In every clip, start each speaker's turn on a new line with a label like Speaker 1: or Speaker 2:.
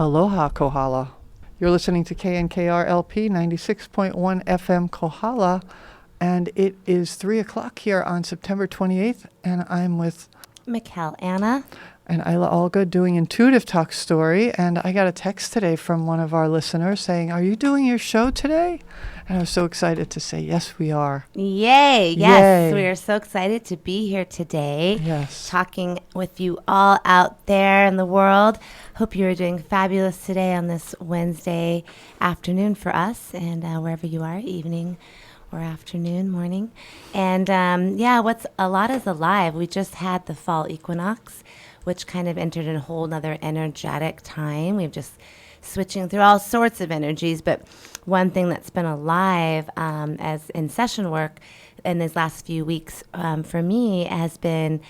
Speaker 1: Aloha, Kohala. You're listening to KNKRLP 96.1 FM Kohala, and it is 3 o'clock here on September 28th, and I'm with
Speaker 2: Michál, Anna,
Speaker 1: and Eila Olga doing Intuitive Talk Story, and I got a text today from one of our listeners saying, "Are you doing your show today?" And I was so excited to say, yes, we are.
Speaker 2: Yay! Yes, we are so excited to be here today.
Speaker 1: Yes.
Speaker 2: Talking with you all out there in the world. Hope you are doing fabulous today on this Wednesday afternoon for us, and wherever you are, evening or afternoon, morning. And what's a lot is alive. We just had the fall equinox, which kind of entered in a whole nother energetic time. We've just switching through all sorts of energies, but one thing that's been alive as in session work in these last few weeks for me has been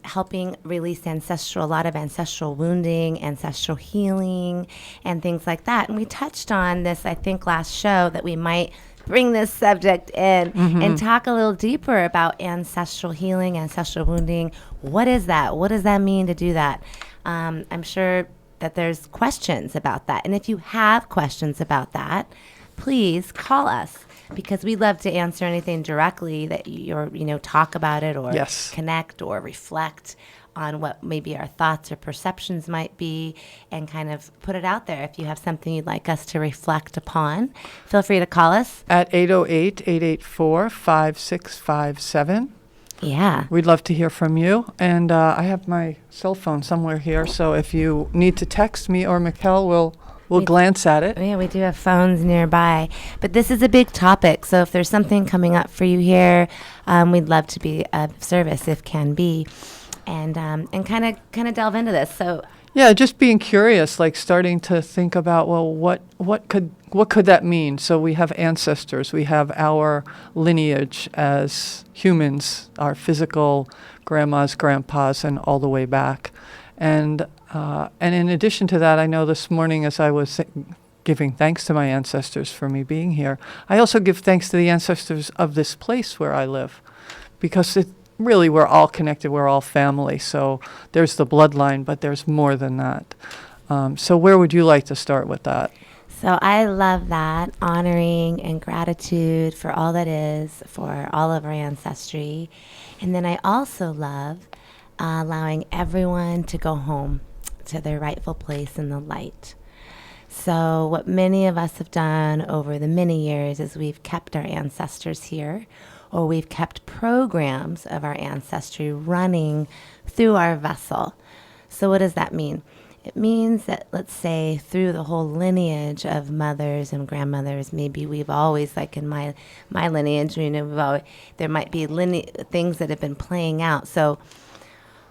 Speaker 2: helping release a lot of ancestral wounding, ancestral healing, and things like that. And we touched on this, I think, last show, that we might bring this subject in and talk a little deeper about ancestral healing, ancestral wounding. What is that? What does that mean to do that? I'm sure that there's questions about that. And if you have questions about that, please call us, because we love to answer anything directly that you're, talk about it or connect or reflect on what maybe our thoughts or perceptions might be, and kind of put it out there. If you have something you'd like us to reflect upon, feel free to call us
Speaker 1: At 808-884-5657.
Speaker 2: Yeah.
Speaker 1: We'd love to hear from you. And I have my cell phone somewhere here, so if you need to text me or Michál, we'll glance at it.
Speaker 2: Yeah, we do have phones nearby. But this is a big topic, so if there's something coming up for you here, we'd love to be of service if can be, and kind of delve into this. So
Speaker 1: yeah, just being curious, like starting to think about, well, what could that mean? So we have ancestors, we have our lineage as humans, our physical grandmas, grandpas, and all the way back. And in addition to that, I know this morning as I was giving thanks to my ancestors for me being here, I also give thanks to the ancestors of this place where I live, because really we're all connected, we're all family. So there's the bloodline, but there's more than that. So where would you like to start with that?
Speaker 2: So I love that, honoring and gratitude for all that is, for all of our ancestry. And then I also love allowing everyone to go home to their rightful place in the light. So what many of us have done over the many years is we've kept our ancestors here, or we've kept programs of our ancestry running through our vessel. So what does that mean? It means that, let's say, through the whole lineage of mothers and grandmothers, maybe we've always, like in my lineage, there might be things that have been playing out. So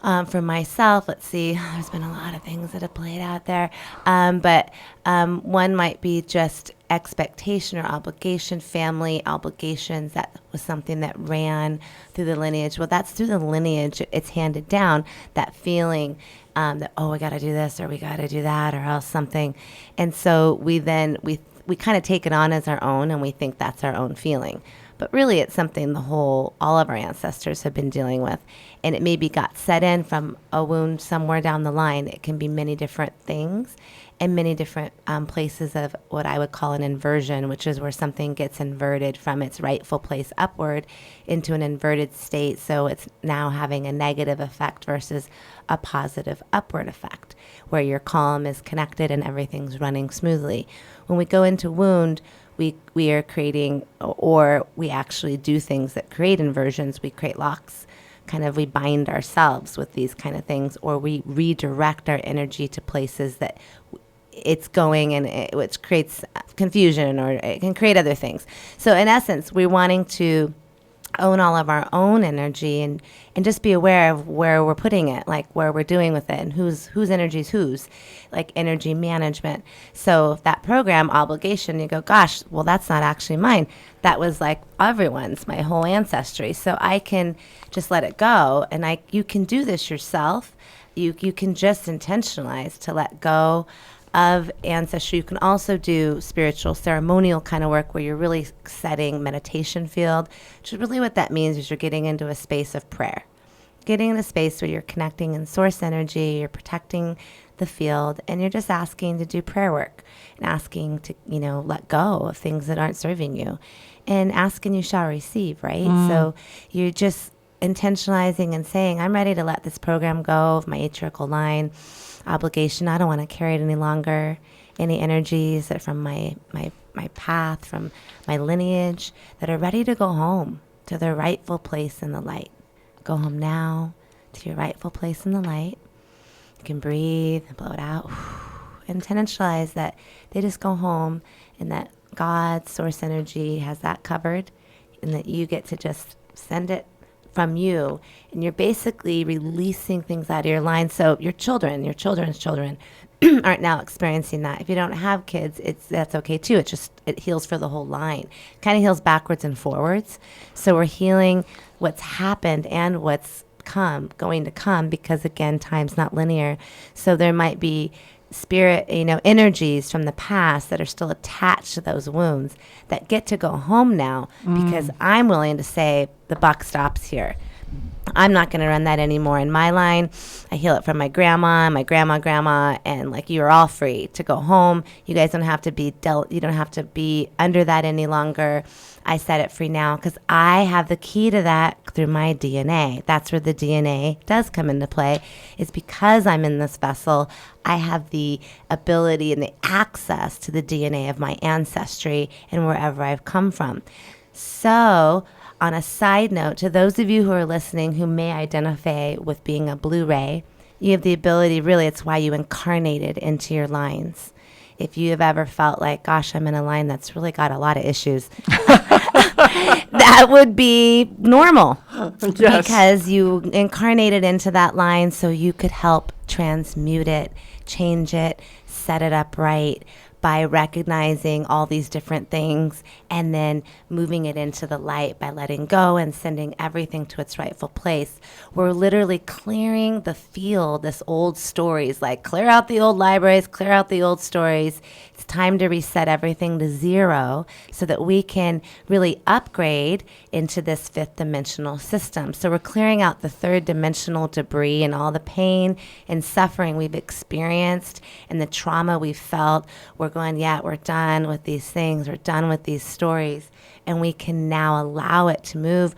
Speaker 2: for myself, let's see, there's been a lot of things that have played out there. But one might be just expectation or obligation, family obligations. That was something that ran through the lineage. Well, that's through the lineage. It's handed down, that feeling that, oh, we got to do this or we got to do that or else something. And so we kind of take it on as our own, and we think that's our own feeling. But really, it's something all of our ancestors have been dealing with. And it maybe got set in from a wound somewhere down the line. It can be many different things and many different places of what I would call an inversion, which is where something gets inverted from its rightful place upward into an inverted state. So it's now having a negative effect versus a positive upward effect, where your calm is connected and everything's running smoothly. When we go into wound, we are creating, or we actually do things that create inversions. We create locks. We bind ourselves with these kind of things, or we redirect our energy to places that it's going, and which creates confusion, or it can create other things. So in essence, we're wanting to own all of our own energy and just be aware of where we're putting it, like where we're doing with it, and whose energy is whose, like energy management. So that program obligation, you go, gosh, well, that's not actually mine. That was like everyone's, my whole ancestry. So I can just let it go, and you can do this yourself. You can just intentionalize to let go of ancestry. You can also do spiritual ceremonial kind of work where you're really setting meditation field, which is really what that means is you're getting into a space of prayer, getting in a space where you're connecting in source energy, you're protecting the field, and you're just asking to do prayer work and asking to, let go of things that aren't serving you, and ask and you shall receive, right? So you're just intentionalizing and saying, I'm ready to let this program go of my atrial line obligation. I don't want to carry it any longer. Any energies that from my path, from my lineage, that are ready to go home to their rightful place in the light. Go home now to your rightful place in the light. You can breathe and blow it out. Intentionalize that they just go home, and that God's source energy has that covered, and that you get to just send it from you, and you're basically releasing things out of your line. So your children's children aren't now experiencing that. If you don't have kids, that's okay too. It heals for the whole line. Kind of heals backwards and forwards. So we're healing what's happened and what's going to come, because again, time's not linear. So there might be spirit, energies from the past that are still attached to those wounds that get to go home now, because I'm willing to say the buck stops here. I'm not going to run that anymore in my line. I heal it from my grandma, and you're all free to go home. You guys don't have to be you don't have to be under that any longer. I set it free now because I have the key to that through my DNA. That's where the DNA does come into play. It's because I'm in this vessel, I have the ability and the access to the DNA of my ancestry and wherever I've come from. So, on a side note, to those of you who are listening who may identify with being a Blu-ray, you have the ability, really, it's why you incarnated into your lines. If you have ever felt like, gosh, I'm in a line that's really got a lot of issues, that would be normal. Yes. Because you incarnated into that line so you could help transmute it, change it, set it up right, by recognizing all these different things and then moving it into the light by letting go and sending everything to its rightful place. We're literally clearing the field, this old stories, like clear out the old libraries, clear out the old stories. It's time to reset everything to zero so that we can really upgrade into this fifth dimensional system. So we're clearing out the third dimensional debris and all the pain and suffering we've experienced and the trauma we've felt. We're going, we're done with these things. We're done with these stories. And we can now allow it to move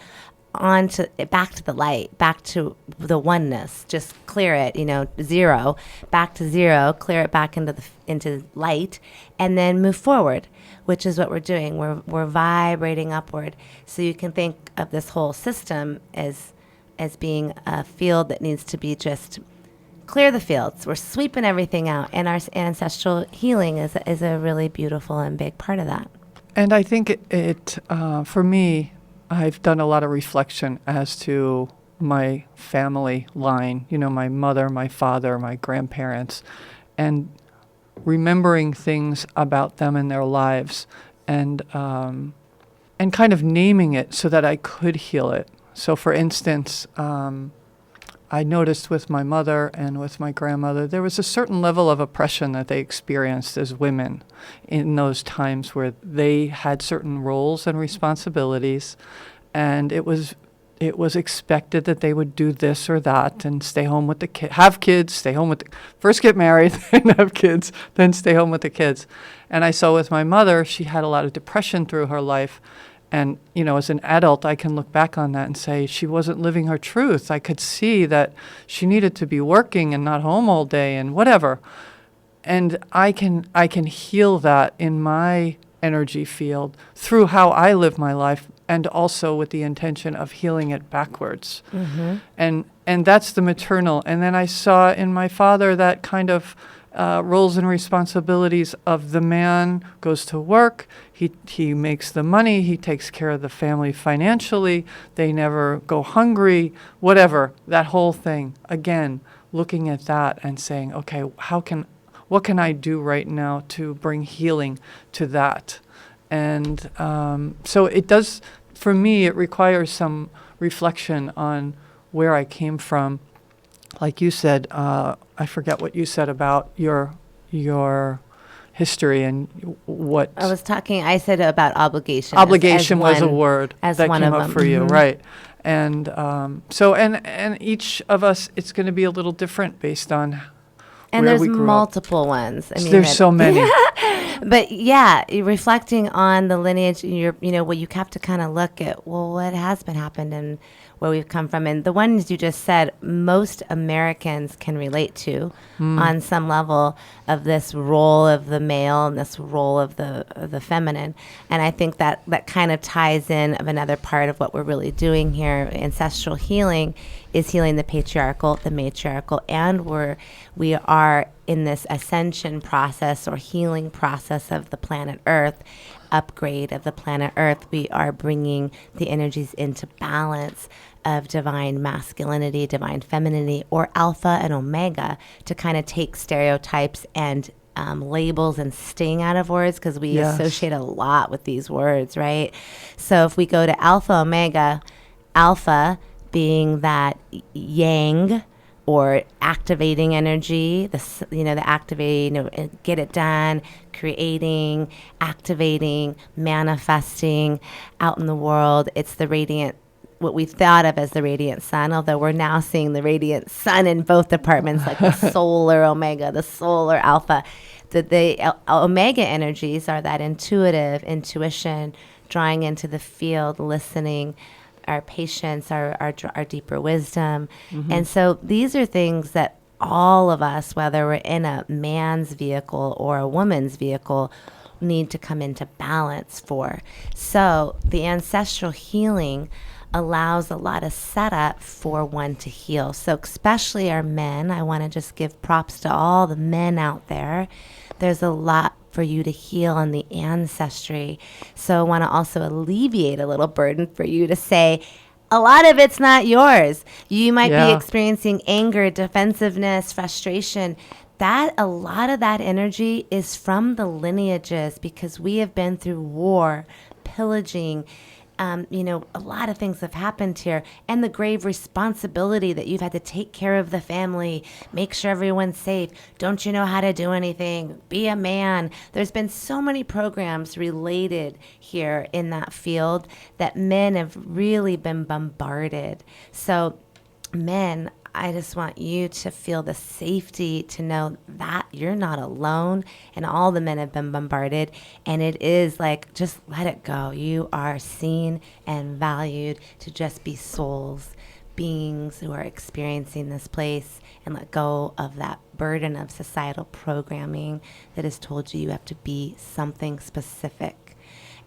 Speaker 2: on to back to the light, back to the oneness. Just clear it, zero, back to zero, clear it back into light, and then move forward, which is what we're doing. We're vibrating upward. So you can think of this whole system as being a field that needs to be just clear the fields. We're sweeping everything out, and our ancestral healing is a really beautiful and big part of that.
Speaker 1: And I think it for me, I've done a lot of reflection as to my family line, my mother, my father, my grandparents, and remembering things about them and their lives, and kind of naming it so that I could heal it. So for instance, I noticed with my mother and with my grandmother, there was a certain level of oppression that they experienced as women in those times where they had certain roles and responsibilities, and it was expected that they would do this or that and stay home with the kids, have kids, stay home with first get married, then have kids, then stay home with the kids. And I saw with my mother, she had a lot of depression through her life. And, as an adult, I can look back on that and say she wasn't living her truth. I could see that she needed to be working and not home all day and whatever. And I can heal that in my energy field through how I live my life, and also with the intention of healing it backwards. Mm-hmm. And that's the maternal. And then I saw in my father that kind of roles and responsibilities of the man goes to work, he makes the money, he takes care of the family financially, they never go hungry, whatever, that whole thing. Again, looking at that and saying, okay, what can I do right now to bring healing to that? And so it does, for me, it requires some reflection on where I came from. Like you said, I forget what you said about your history and what...
Speaker 2: I said about obligation.
Speaker 1: Obligation was a word
Speaker 2: as
Speaker 1: that
Speaker 2: one
Speaker 1: came
Speaker 2: of
Speaker 1: up
Speaker 2: them.
Speaker 1: for you, right. And so, and each of us, it's going to be a little different based on
Speaker 2: And
Speaker 1: where
Speaker 2: there's
Speaker 1: we grew up.
Speaker 2: multiple ones. I mean,
Speaker 1: There's so many.
Speaker 2: But yeah, reflecting on the lineage, what you have to kind of look at, well, what has been happened and where we've come from. And the ones you just said, most Americans can relate to on some level of this role of the male and this role of the feminine. And I think that kind of ties in of another part of what we're really doing here. Ancestral healing is healing the patriarchal, the matriarchal, and we are in this ascension process or healing process of the planet Earth, upgrade of the planet Earth. We are bringing the energies into balance of divine masculinity, divine femininity, or alpha and omega, to kind of take stereotypes and labels and sting out of words, because we associate a lot with these words, right? So if we go to alpha, omega, alpha being that yang or activating energy, the activating, get it done, creating, activating, manifesting out in the world. It's the radiant, what we thought of as the radiant sun, although we're now seeing the radiant sun in both departments, like the solar omega, the solar alpha. The omega energies are that intuitive intuition, drawing into the field, listening, our patience, our deeper wisdom. And so these are things that all of us, whether we're in a man's vehicle or a woman's vehicle, need to come into balance for. So the ancestral healing allows a lot of setup for one to heal. So especially our men, I want to just give props to all the men out there. There's a lot for you to heal on the ancestry. So I want to also alleviate a little burden for you to say, a lot of it's not yours. You might be experiencing anger, defensiveness, frustration. That a lot of that energy is from the lineages, because we have been through war, pillaging. A lot of things have happened here, and the grave responsibility that you've had to take care of the family, make sure everyone's safe. Don't you know how to do anything? Be a man. There's been so many programs related here in that field that men have really been bombarded. So men, I just want you to feel the safety to know that you're not alone, and all the men have been bombarded, and it is like, just let it go. You are seen and valued to just be souls, beings who are experiencing this place, and let go of that burden of societal programming that has told you have to be something specific,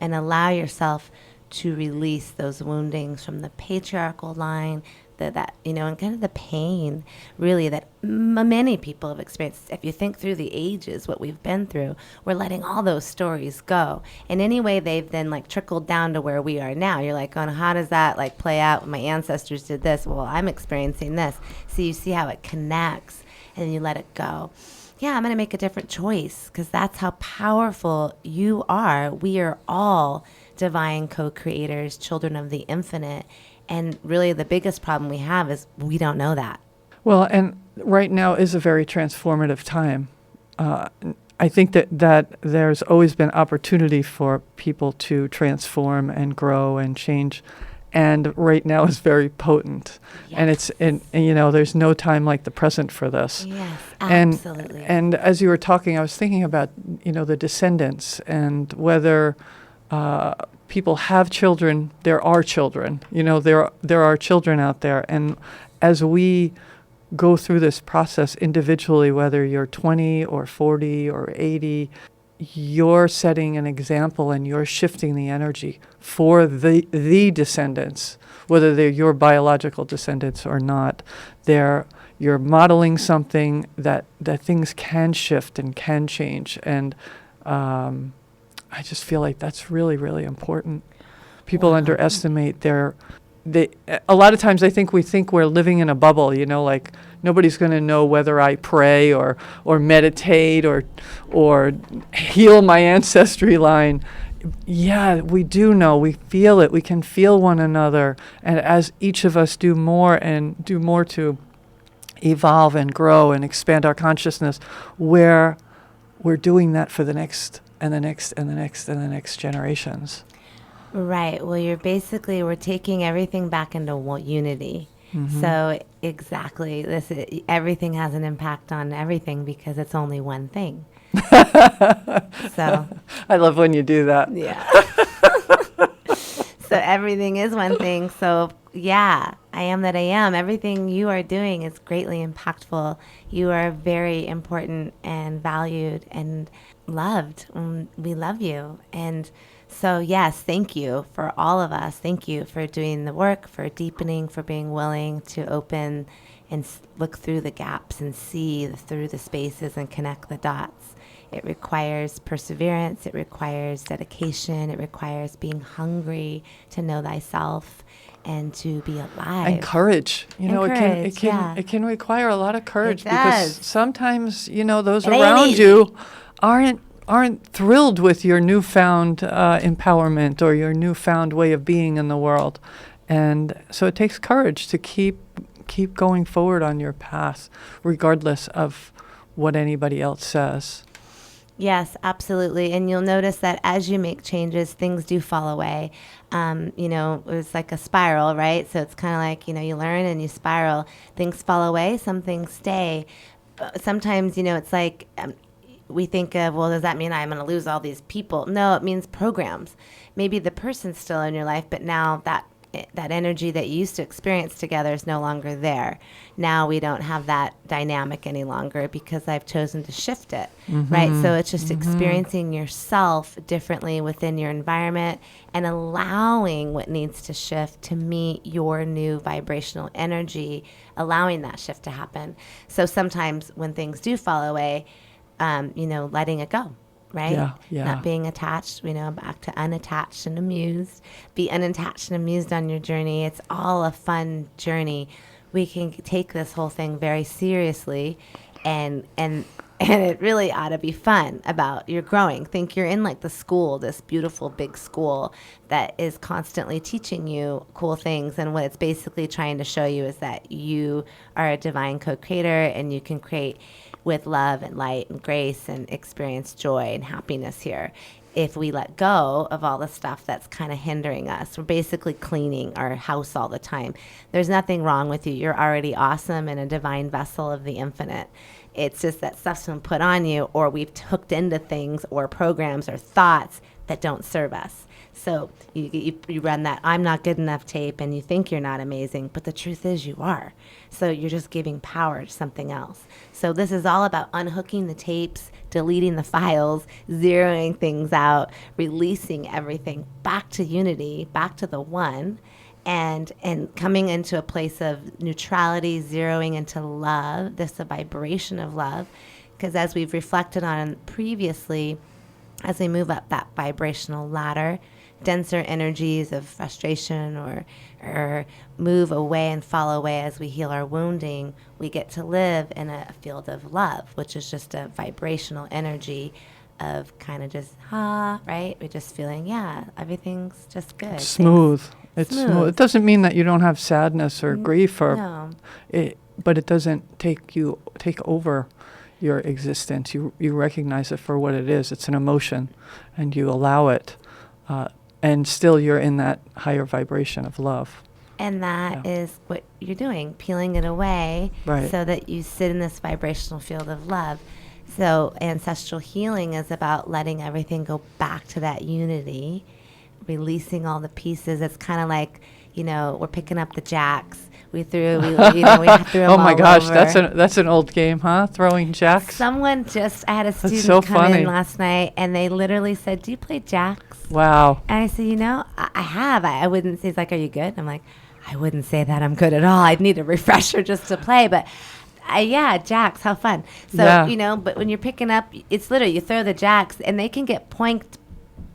Speaker 2: and allow yourself to release those woundings from the patriarchal line, and kind of the pain, really, that many people have experienced. If you think through the ages, what we've been through, we're letting all those stories go. And anyway, they've then trickled down to where we are now. You're like, oh, how does that play out? My ancestors did this. Well, I'm experiencing this. So you see how it connects, and you let it go. Yeah, I'm going to make a different choice, because that's how powerful you are. We are all divine co-creators, children of the infinite. And really the biggest problem we have is we don't know that.
Speaker 1: Well, and right now is a very transformative time. I think that there's always been opportunity for people to transform and grow and change. And right now is very potent. Yes. And there's no time like the present for this.
Speaker 2: Yes, absolutely.
Speaker 1: And as you were talking, I was thinking about, the descendants, and whether people have children. There are children. There are children out there. And as we go through this process individually, whether you're 20 or 40 or 80, you're setting an example, and you're shifting the energy for the descendants, whether they're your biological descendants or not. You're modeling something that things can shift and can change. And I just feel like that's really, really important. People underestimate a lot of times I think we think we're living in a bubble, like nobody's going to know whether I pray or meditate or heal my ancestry line. Yeah, we do know. We feel it. We can feel one another. And as each of us do more to evolve and grow and expand our consciousness, we're doing that for the next and the next and the next and the next generations.
Speaker 2: Right. Well, we're taking everything back into unity. So exactly, everything has an impact on everything because it's only one thing. So
Speaker 1: I love when you do that.
Speaker 2: yeah. So everything is one thing. So yeah, I am that I am. Everything you are doing is greatly impactful. You are very important and valued and loved. We love you. And so yes, thank you for all of us. Thank you for doing the work, for deepening, for being willing to open and look through the gaps and see through the spaces and connect the dots. It requires perseverance. It requires dedication. It requires being hungry to know thyself and to be alive.
Speaker 1: And courage. You know,
Speaker 2: yeah.
Speaker 1: it can require a lot of courage
Speaker 2: It
Speaker 1: because
Speaker 2: does.
Speaker 1: sometimes, you know, those
Speaker 2: It ain't
Speaker 1: around
Speaker 2: easy.
Speaker 1: you aren't thrilled with your newfound empowerment or your newfound way of being in the world. And so it takes courage to keep going forward on your path, regardless of what anybody else says.
Speaker 2: Yes, absolutely. And you'll notice that as you make changes, things do fall away. You know, it's like a spiral, right? So it's kind of like, you know, you learn and you spiral. Things fall away, some things stay. Sometimes, you know, it's like we think of, well, does that mean I'm going to lose all these people? No, it means programs. Maybe the person's still in your life, but now that energy that you used to experience together is no longer there. Now we don't have that dynamic any longer because I've chosen to shift it, right? So it's just experiencing yourself differently within your environment and allowing what needs to shift to meet your new vibrational energy, allowing that shift to happen. So sometimes when things do fall away, you know, letting it go. Right?
Speaker 1: Yeah.
Speaker 2: Not being attached, you know, back to unattached and amused. Be unattached and amused on your journey. It's all a fun journey. We can take this whole thing very seriously and it really ought to be fun about your growing. Think you're in like the school, this beautiful big school that is constantly teaching you cool things. And what it's basically trying to show you is that you are a divine co-creator and you can create with love and light and grace and experience joy and happiness here. If we let go of all the stuff that's kind of hindering us, we're basically cleaning our house all the time. There's nothing wrong with you. You're already awesome and a divine vessel of the infinite. It's just that stuff's been put on you, or we've hooked into things or programs or thoughts that don't serve us. So you run that I'm not good enough tape and you think you're not amazing, but the truth is you are. So you're just giving power to something else. So this is all about unhooking the tapes, deleting the files, zeroing things out, releasing everything back to unity, back to the one, and coming into a place of neutrality, zeroing into love. This is a vibration of love. Because as we've reflected on previously, as we move up that vibrational ladder, denser energies of frustration or move away and fall away as we heal our wounding, we get to live in a field of love, which is just a vibrational energy of kind of just, right? We're just feeling, everything's just good.
Speaker 1: Smooth. It's smooth. It doesn't mean that you don't have sadness or grief
Speaker 2: No.
Speaker 1: But it doesn't take over your existence. You recognize it for what it is. It's an emotion, and you allow it. And still you're in that higher vibration of love.
Speaker 2: And that is what you're doing, peeling it away so that you sit in this vibrational field of love. So ancestral healing is about letting everything go back to that unity, releasing all the pieces. It's kind of like, you know, we're picking up the jacks. We threw them
Speaker 1: oh my gosh,
Speaker 2: over.
Speaker 1: that's an old game, huh? Throwing jacks.
Speaker 2: I had a student come in last night, and they literally said, "Do you play jacks?"
Speaker 1: Wow.
Speaker 2: And I said, "You know, I have. I wouldn't say." He's like, "Are you good?" I'm like, "I wouldn't say that I'm good at all. I'd need a refresher just to play." But jacks, how fun. So you know, but when you're picking up, it's literally you throw the jacks, and they can get poinked.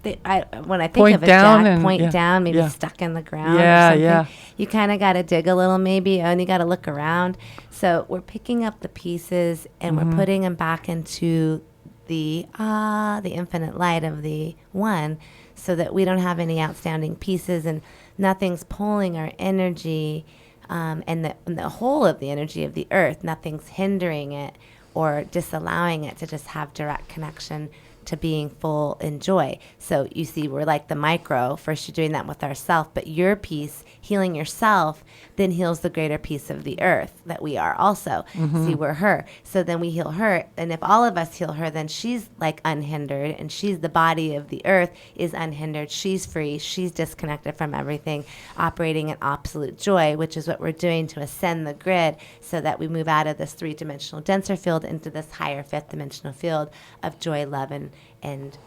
Speaker 2: When I think of a jack, point down, maybe stuck in the ground or something. You kind of got to dig a little maybe, and you got to look around. So we're picking up the pieces, and we're putting them back into the infinite light of the one, so that we don't have any outstanding pieces, and nothing's pulling our energy, and the whole of the energy of the earth, nothing's hindering it or disallowing it to just have direct connection to being full in joy. So you see, we're like the micro. First, you're doing that with ourself, but your piece, healing yourself, then heals the greater piece of the earth that we are also. See, we're her. So then we heal her. And if all of us heal her, then she's like unhindered, and she's the body of the earth is unhindered. She's free. She's disconnected from everything, operating in absolute joy, which is what we're doing to ascend the grid so that we move out of this 3-dimensional denser field into this higher 5th-dimensional field of joy, love, and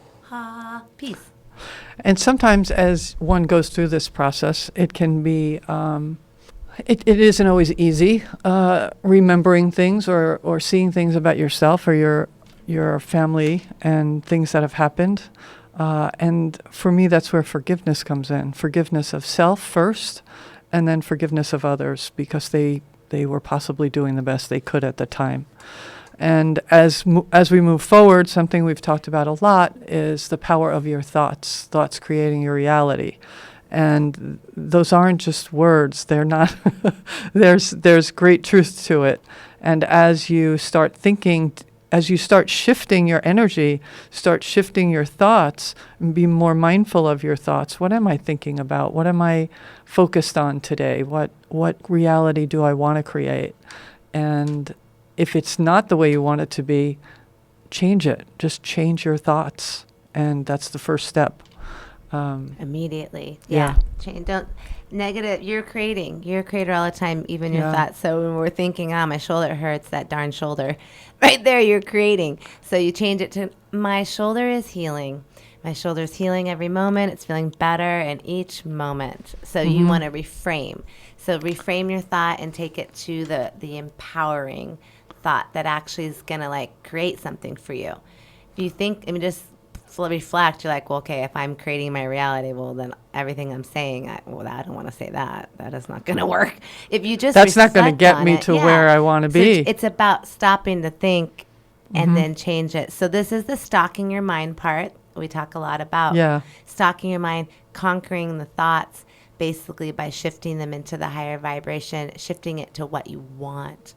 Speaker 2: peace.
Speaker 1: And sometimes as one goes through this process, it can be, it isn't always easy remembering things or seeing things about yourself or your family and things that have happened. And for me, that's where forgiveness comes in. Forgiveness of self first, and then forgiveness of others, because they were possibly doing the best they could at the time. And as we move forward, something we've talked about a lot is the power of your thoughts creating your reality. And those aren't just words. They're not, there's great truth to it. And as you start thinking, as you start shifting your energy, start shifting your thoughts, and be more mindful of your thoughts. What am I thinking about? What am I focused on today? What reality do I want to create? And if it's not the way you want it to be, change it. Just change your thoughts. And that's the first step.
Speaker 2: Immediately.
Speaker 1: Yeah.
Speaker 2: Change. Don't negative. You're a creator all the time, even your
Speaker 1: Yeah.
Speaker 2: thoughts. So when we're thinking, my shoulder hurts, that darn shoulder, right there, you're creating. So you change it to, my shoulder is healing. My shoulder's healing every moment. It's feeling better in each moment. So you want to reframe. So reframe your thought and take it to the empowering thought that actually is going to like create something for you. If you think, just reflect, you're like, well, okay, if I'm creating my reality, well, then everything I'm saying, I don't want to say that. That is not going to work. If you just
Speaker 1: That's not going to get me
Speaker 2: it,
Speaker 1: to where I want to be.
Speaker 2: It's about stopping to think and then change it. So this is the stalking your mind part we talk a lot about.
Speaker 1: Yeah.
Speaker 2: Stalking your mind, conquering the thoughts, basically by shifting them into the higher vibration, shifting it to what you want.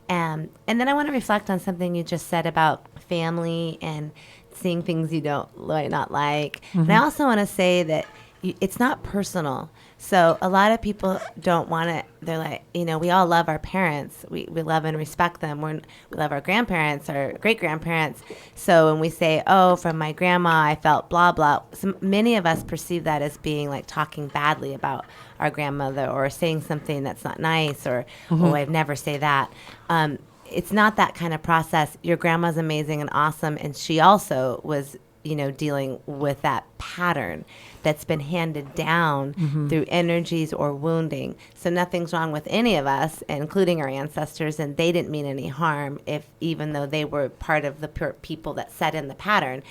Speaker 2: And then I want to reflect on something you just said about family and seeing things you might not like. And I also want to say that it's not personal. So a lot of people don't want it. They're like, we all love our parents. We love and respect them. We love our grandparents, our great-grandparents. So when we say, from my grandma, I felt blah, blah, so many of us perceive that as being like talking badly about our grandmother or saying something that's not nice or, I'd never say that. It's not that kind of process. Your grandma's amazing and awesome, and she also was, dealing with that pattern that's been handed down through energies or wounding. So nothing's wrong with any of us, including our ancestors, and they didn't mean any harm even though they were part of the people that set in the pattern.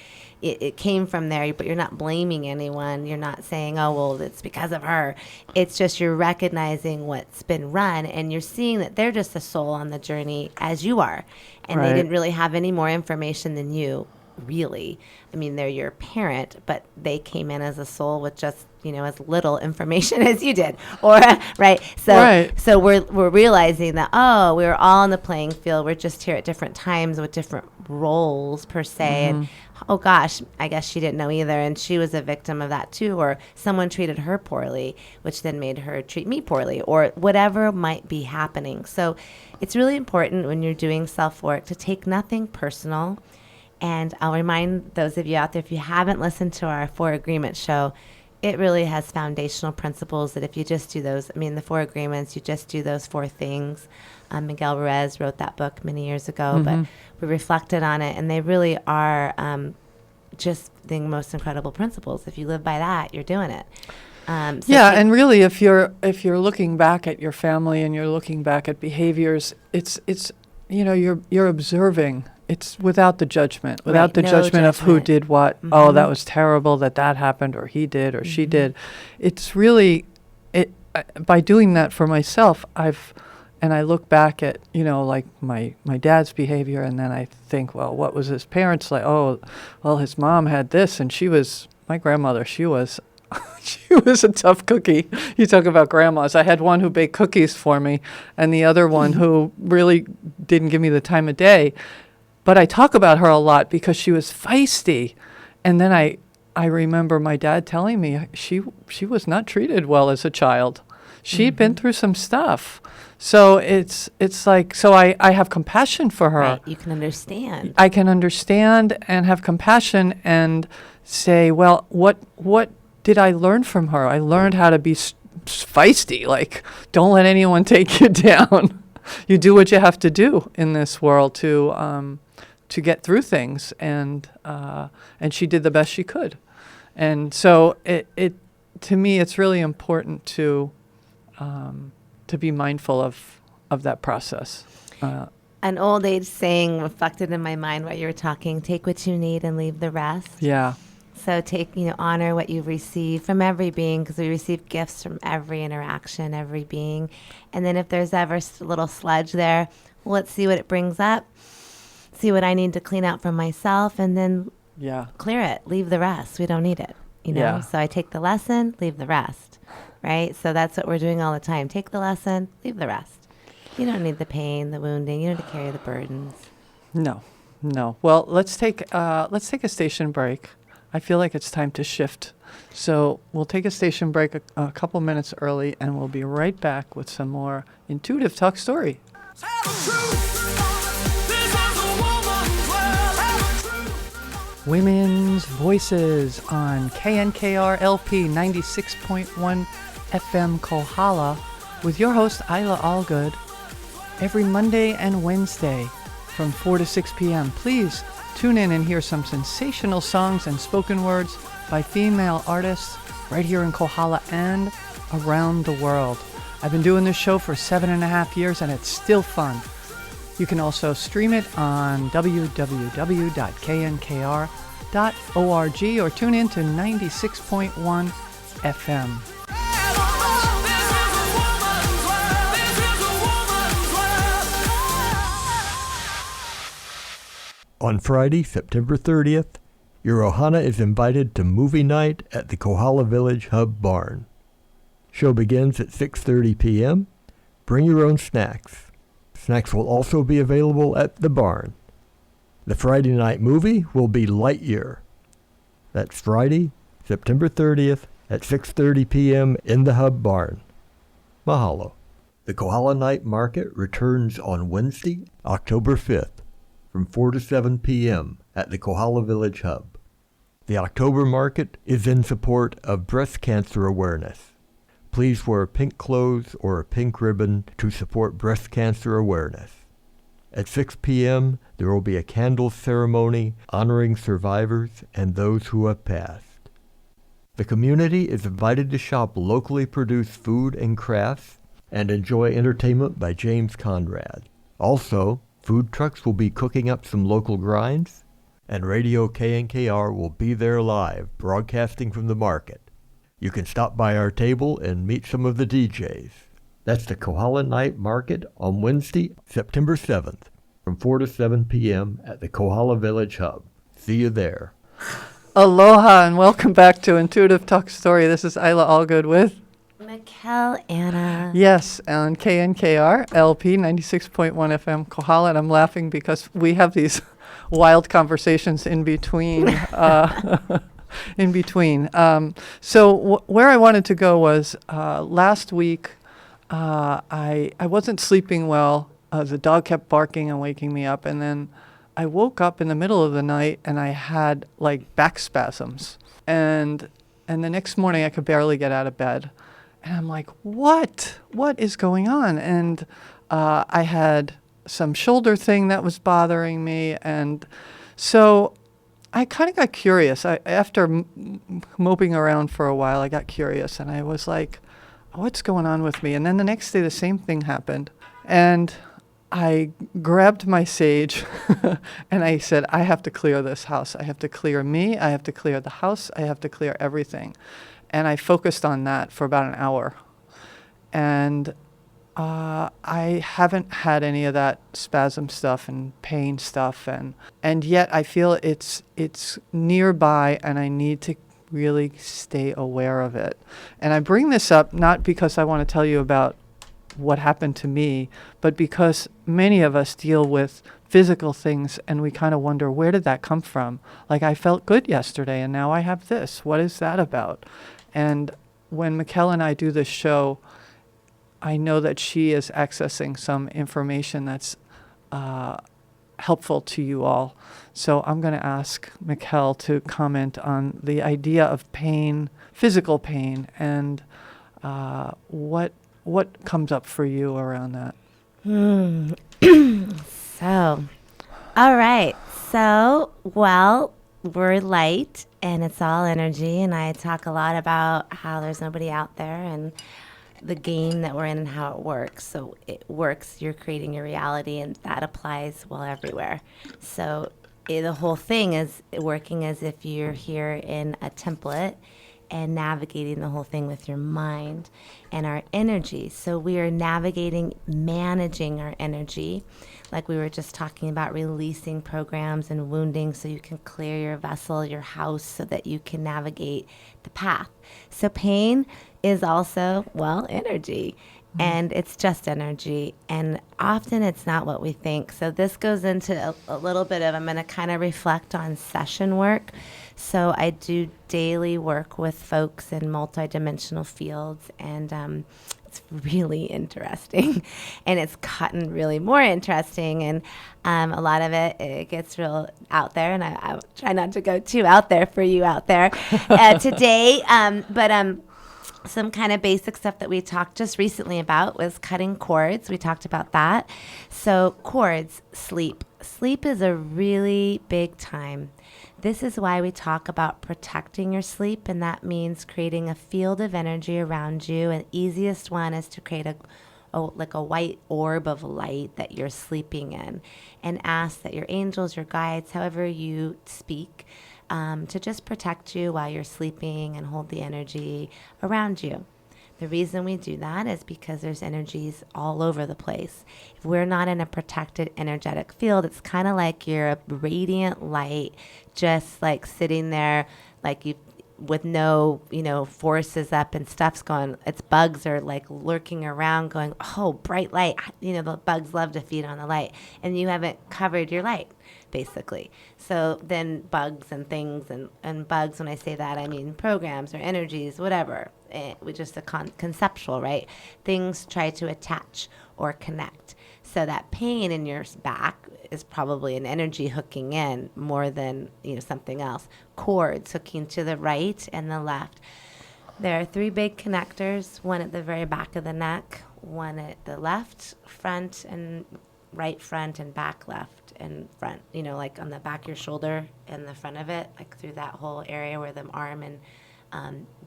Speaker 2: It came from there, but you're not blaming anyone. You're not saying, it's because of her. It's just you're recognizing what's been run, and you're seeing that they're just a soul on the journey as you are. And
Speaker 1: Right.
Speaker 2: They didn't really have any more information than you, really. They're your parent, but they came in as a soul with just, as little information as you did. Or, right? So we're realizing that, we were all on the playing field. We're just here at different times with different roles, per se. And, oh, gosh, I guess she didn't know either. And she was a victim of that, too. Or someone treated her poorly, which then made her treat me poorly. Or whatever might be happening. So it's really important when you're doing self-work to take nothing personal. And I'll remind those of you out there, if you haven't listened to our 4 Agreements show, it really has foundational principles that if you just do those, the 4 Agreements, you just do those 4 things. Miguel Ruiz wrote that book many years ago, but we reflected on it, and they really are just the most incredible principles. If you live by that, you're doing it.
Speaker 1: And really, if you're looking back at your family and you're looking back at behaviors, it's you're observing. It's without the judgment, without the judgment of who did what. Oh, that was terrible that happened, or he did, or she did. It's really, by doing that for myself, I look back at, like my dad's behavior, and then I think, well, what was his parents like? Oh, well, his mom had this, and my grandmother, she was a tough cookie. You talk about grandmas. I had one who baked cookies for me, and the other one who really didn't give me the time of day. but I talk about her a lot because she was feisty. And then I remember my dad telling me she was not treated well as a child. She'd been through some stuff. So it's like, so I have compassion for her.
Speaker 2: Right. You can understand.
Speaker 1: I can understand and have compassion and say, well, what did I learn from her? I learned how to be feisty. Like, don't let anyone take you down. You do what you have to do in this world to get through things, and she did the best she could. And so it to me, it's really important to be mindful of that process.
Speaker 2: An old age saying reflected in my mind while you were talking: take what you need and leave the rest.
Speaker 1: Yeah.
Speaker 2: So honor what you receive from every being, because we receive gifts from every interaction, every being. And then if there's ever a little sludge there, well, let's see what it brings up, see what I need to clean out for myself, and then clear it, leave the rest. We don't need it,
Speaker 1: Yeah.
Speaker 2: So I take the lesson, leave the rest, right? So that's what we're doing all the time. Take the lesson, leave the rest. You don't need the pain, the wounding. You don't need to carry the burdens.
Speaker 1: No. Well, let's take a station break. I feel like it's time to shift. So we'll take a station break a couple minutes early, and we'll be right back with some more Intuitive Talk Story. Women's Voices on KNKR LP 96.1 FM Kohala with your host, Eila Allgood, every Monday and Wednesday from 4 to 6 p.m. Please tune in and hear some sensational songs and spoken words by female artists right here in Kohala and around the world. I've been doing this show for 7.5 years, and it's still fun. You can also stream it on www.knkr.org or tune in to 96.1 FM.
Speaker 3: On Friday, September 30th, your Ohana is invited to movie night at the Kohala Village Hub Barn. Show begins at 6:30 p.m. Bring your own snacks. Snacks will also be available at the barn. The Friday night movie will be Lightyear. That's Friday, September 30th at 6:30 p.m. in the Hub Barn. Mahalo. The Kohala Night Market returns on Wednesday, October 5th. From 4 to 7 p.m. at the Kohala Village Hub. The October Market is in support of breast cancer awareness. Please wear pink clothes or a pink ribbon to support breast cancer awareness. At 6 p.m., there will be a candle ceremony honoring survivors and those who have passed. The community is invited to shop locally produced food and crafts and enjoy entertainment by James Conrad. Also, food trucks will be cooking up some local grinds, and Radio KNKR will be there live, broadcasting from the market. You can stop by our table and meet some of the DJs. That's the Kohala Night Market on Wednesday, September 7th, from 4 to 7 p.m. at the Kohala Village Hub. See you there.
Speaker 1: Aloha, and welcome back to Intuitive Talk Story. This is Eila Allgood with
Speaker 2: Michál, Anna.
Speaker 1: Yes, on KNKR LP 96.1 FM Kohala, and I'm laughing because we have these wild conversations in between. Where I wanted to go was last week. I wasn't sleeping well. The dog kept barking and waking me up, and then I woke up in the middle of the night and I had like back spasms, and the next morning I could barely get out of bed. And I'm like, what is going on? And I had some shoulder thing that was bothering me. And so I kind of got curious. After moping around for a while, I got curious. And I was like, what's going on with me? And then the next day, the same thing happened. And I grabbed my sage and I said, I have to clear this house. I have to clear me. I have to clear the house. I have to clear everything. And I focused on that for about an hour. And I haven't had any of that spasm stuff and pain stuff. And yet I feel it's nearby, and I need to really stay aware of it. And I bring this up not because I want to tell you about what happened to me, but because many of us deal with physical things, and we kind of wonder, where did that come from? Like, I felt good yesterday and now I have this. What is that about? And when Michál and I do this show, I know that she is accessing some information that's helpful to you all. So I'm going to ask Michál to comment on the idea of pain, physical pain, and what comes up for you around that.
Speaker 2: So, all right. So, well, we're light and it's all energy. And I talk a lot about how there's nobody out there and the game that we're in and how it works. So it works. You're creating your reality, and that applies well everywhere. So the whole thing is working as if you're here in a template and navigating the whole thing with your mind and our energy. So we are navigating, managing our energy, like we were just talking about, releasing programs and wounding so you can clear your vessel, your house, so that you can navigate the path. So pain is also, well, energy. And it's just energy. And often it's not what we think. So this goes into a little bit of, I'm going to kind of reflect on session work. So I do daily work with folks in multidimensional fields, and it's really interesting. And it's gotten really more interesting. And a lot of it gets real out there. And I try not to go too out there for you out there today. But some kind of basic stuff that we talked just recently about was cutting cords. We talked about that. So cords, sleep. Sleep is a really big time. This is why we talk about protecting your sleep, and that means creating a field of energy around you. And easiest one is to create like a white orb of light that you're sleeping in, and ask that your angels, your guides, however you speak, to just protect you while you're sleeping and hold the energy around you. The reason we do that is because there's energies all over the place. If we're not in a protected energetic field, it's kind of like you're a radiant light just like sitting there, like you with no, forces up and stuff's going. It's bugs are like lurking around going, oh, bright light. The bugs love to feed on the light. And you haven't covered your light, basically. So then bugs and things and bugs, when I say that, I mean programs or energies, whatever. We just conceptual, right? Things try to attach or connect. So that pain in your back is probably an energy hooking in more than something else. Cords hooking to the right and the left. There are three big connectors, one at the very back of the neck, one at the left front and right front and back left and front, like on the back of your shoulder and the front of it, like through that whole area where the arm and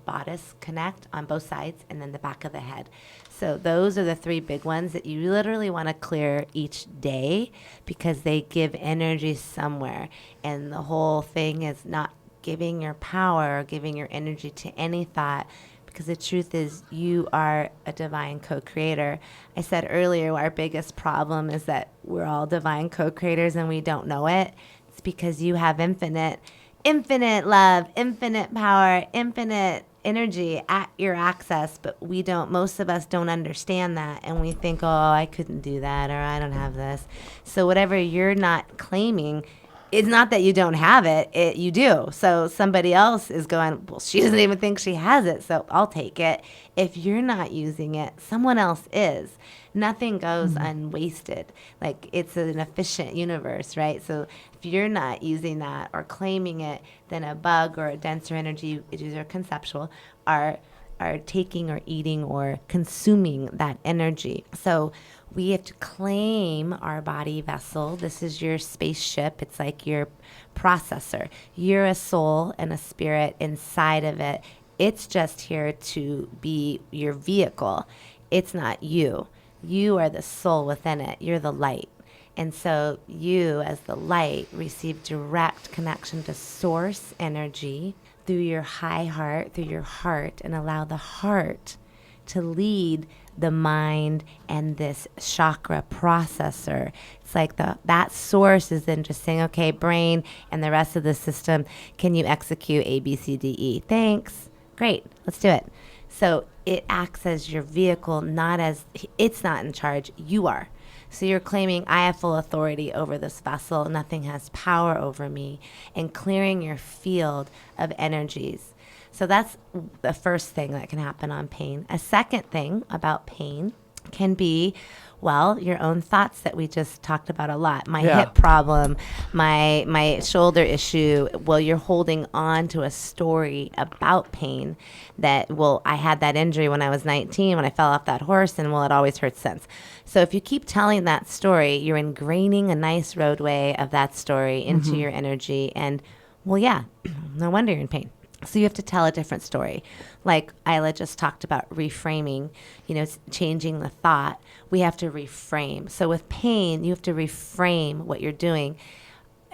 Speaker 2: bodice connect on both sides, and then the back of the head. So those are the three big ones that you literally want to clear each day, because they give energy somewhere. And the whole thing is not giving your power or giving your energy to any thought, because the truth is you are a divine co-creator. I said earlier, our biggest problem is that we're all divine co-creators and we don't know it. It's because you have infinite love, infinite power, infinite energy at your access, but most of us don't understand that, and we think, oh, I couldn't do that, or I don't have this. So whatever you're not claiming, it's not that you don't have it, you do. So somebody else is going, well, she doesn't even think she has it, so I'll take it. If you're not using it, someone else is. Nothing goes unwasted. Like, it's an efficient universe, right? So if you're not using that or claiming it, then a bug or a denser energy, these are conceptual, are taking or eating or consuming that energy. So we have to claim our body vessel. This is your spaceship. It's like your processor. You're a soul and a spirit inside of it. It's just here to be your vehicle. It's not you. You are the soul within it. You're the light. And so you, as the light, receive direct connection to source energy through your high heart, through your heart, and allow the heart to lead the mind and this chakra processor. It's like that source is then just saying, okay, brain and the rest of the system, can you execute A, B, C, D, E? Thanks. Great. Let's do it. So it acts as your vehicle, it's not in charge. You are. So you're claiming I have full authority over this vessel. Nothing has power over me, and clearing your field of energies. So that's the first thing that can happen on pain. A second thing about pain can be, well, your own thoughts that we just talked about a lot. My hip problem, my shoulder issue. Well, you're holding on to a story about pain that, well, I had that injury when I was 19 when I fell off that horse, and well, it always hurts since. So if you keep telling that story, you're ingraining a nice roadway of that story into your energy. And well, yeah, no wonder you're in pain. So you have to tell a different story. Like Eila just talked about reframing, changing the thought. We have to reframe. So with pain, you have to reframe what you're doing.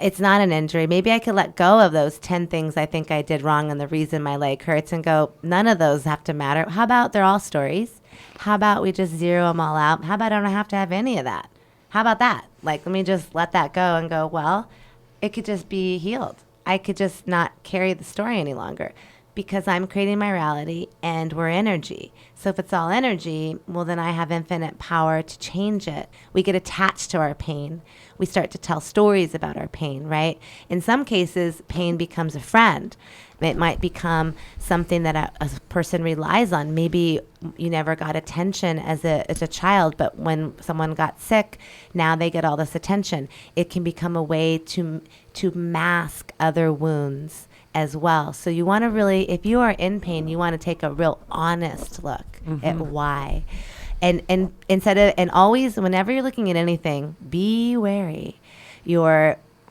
Speaker 2: It's not an injury. Maybe I could let go of those 10 things I think I did wrong and the reason my leg hurts and go, none of those have to matter. How about they're all stories? How about we just zero them all out? How about I don't have to have any of that? How about that? Like, let me just let that go and go, well, it could just be healed. I could just not carry the story any longer because I'm creating my reality and we're energy. So if it's all energy, well, then I have infinite power to change it. We get attached to our pain. We start to tell stories about our pain, right? In some cases, pain becomes a friend. It might become something that a person relies on. Maybe you never got attention as a child, but when someone got sick, now they get all this attention. It can become a way to mask other wounds as well. So you want to really, if you are in pain, you want to take a real honest look at why. And always, whenever you're looking at anything, be wary.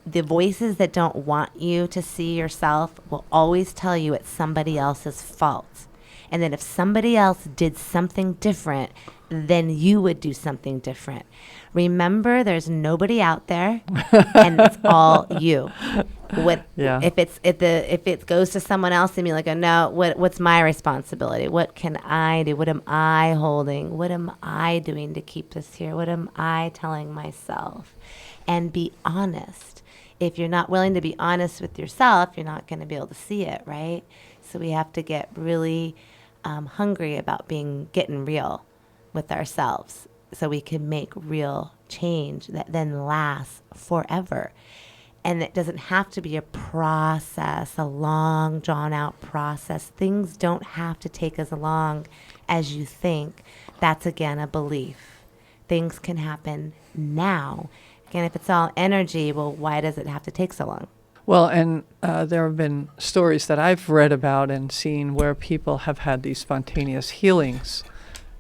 Speaker 2: The voices that don't want you to see yourself will always tell you it's somebody else's fault. And then if somebody else did something different, then you would do something different. Remember, there's nobody out there, and it's all you. If it goes to someone else and be like, oh, no, what's my responsibility? What can I do? What am I holding? What am I doing to keep this here? What am I telling myself? And be honest. If you're not willing to be honest with yourself, you're not going to be able to see it, right? So we have to get really hungry about getting real with ourselves so we can make real change that then lasts forever. And it doesn't have to be a process, a long, drawn-out process. Things don't have to take as long as you think. That's, again, a belief. Things can happen now. Again, if it's all energy, well, why does it have to take so long?
Speaker 1: Well, and there have been stories that I've read about and seen where people have had these spontaneous healings,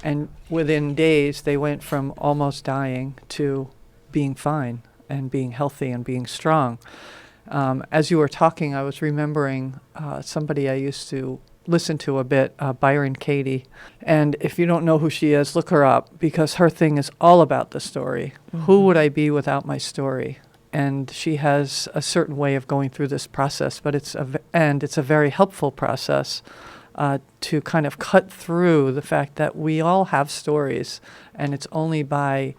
Speaker 1: and within days they went from almost dying to being fine and being healthy and being strong. As you were talking, I was remembering somebody I used to listen to a bit, Byron Katie. And if you don't know who she is, look her up, because her thing is all about the story. Who would I be without my story? And she has a certain way of going through this process, but it's a very helpful process to kind of cut through the fact that we all have stories, and it's only by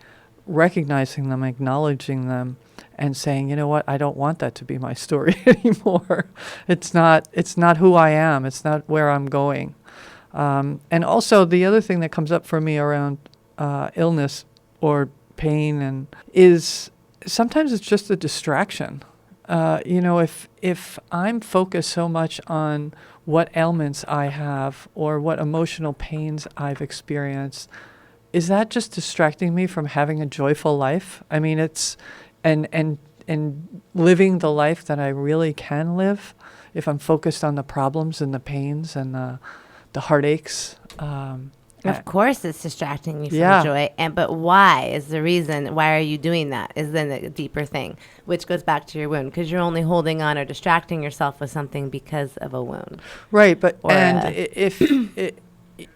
Speaker 1: recognizing them, acknowledging them, and saying, you know what, I don't want that to be my story anymore. It's not who I am. It's not where I'm going. And also the other thing that comes up for me around illness or pain and is sometimes it's just a distraction. If I'm focused so much on what ailments I have or what emotional pains I've experienced, is that just distracting me from having a joyful life? I mean, it's and living the life that I really can live if I'm focused on the problems and the pains and the heartaches.
Speaker 2: Of course it's distracting me from the joy. But why is the reason? Why are you doing that? Is then a deeper thing, which goes back to your wound, because you're only holding on or distracting yourself with something because of a wound.
Speaker 1: Right, but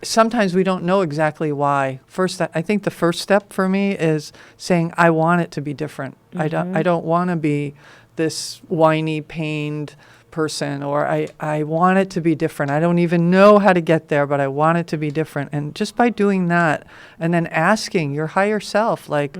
Speaker 1: sometimes we don't know exactly why. First, I think the first step for me is saying, I want it to be different. I don't want to be this whiny, pained person, or I want it to be different. I don't even know how to get there, but I want it to be different. And just by doing that, and then asking your higher self, like,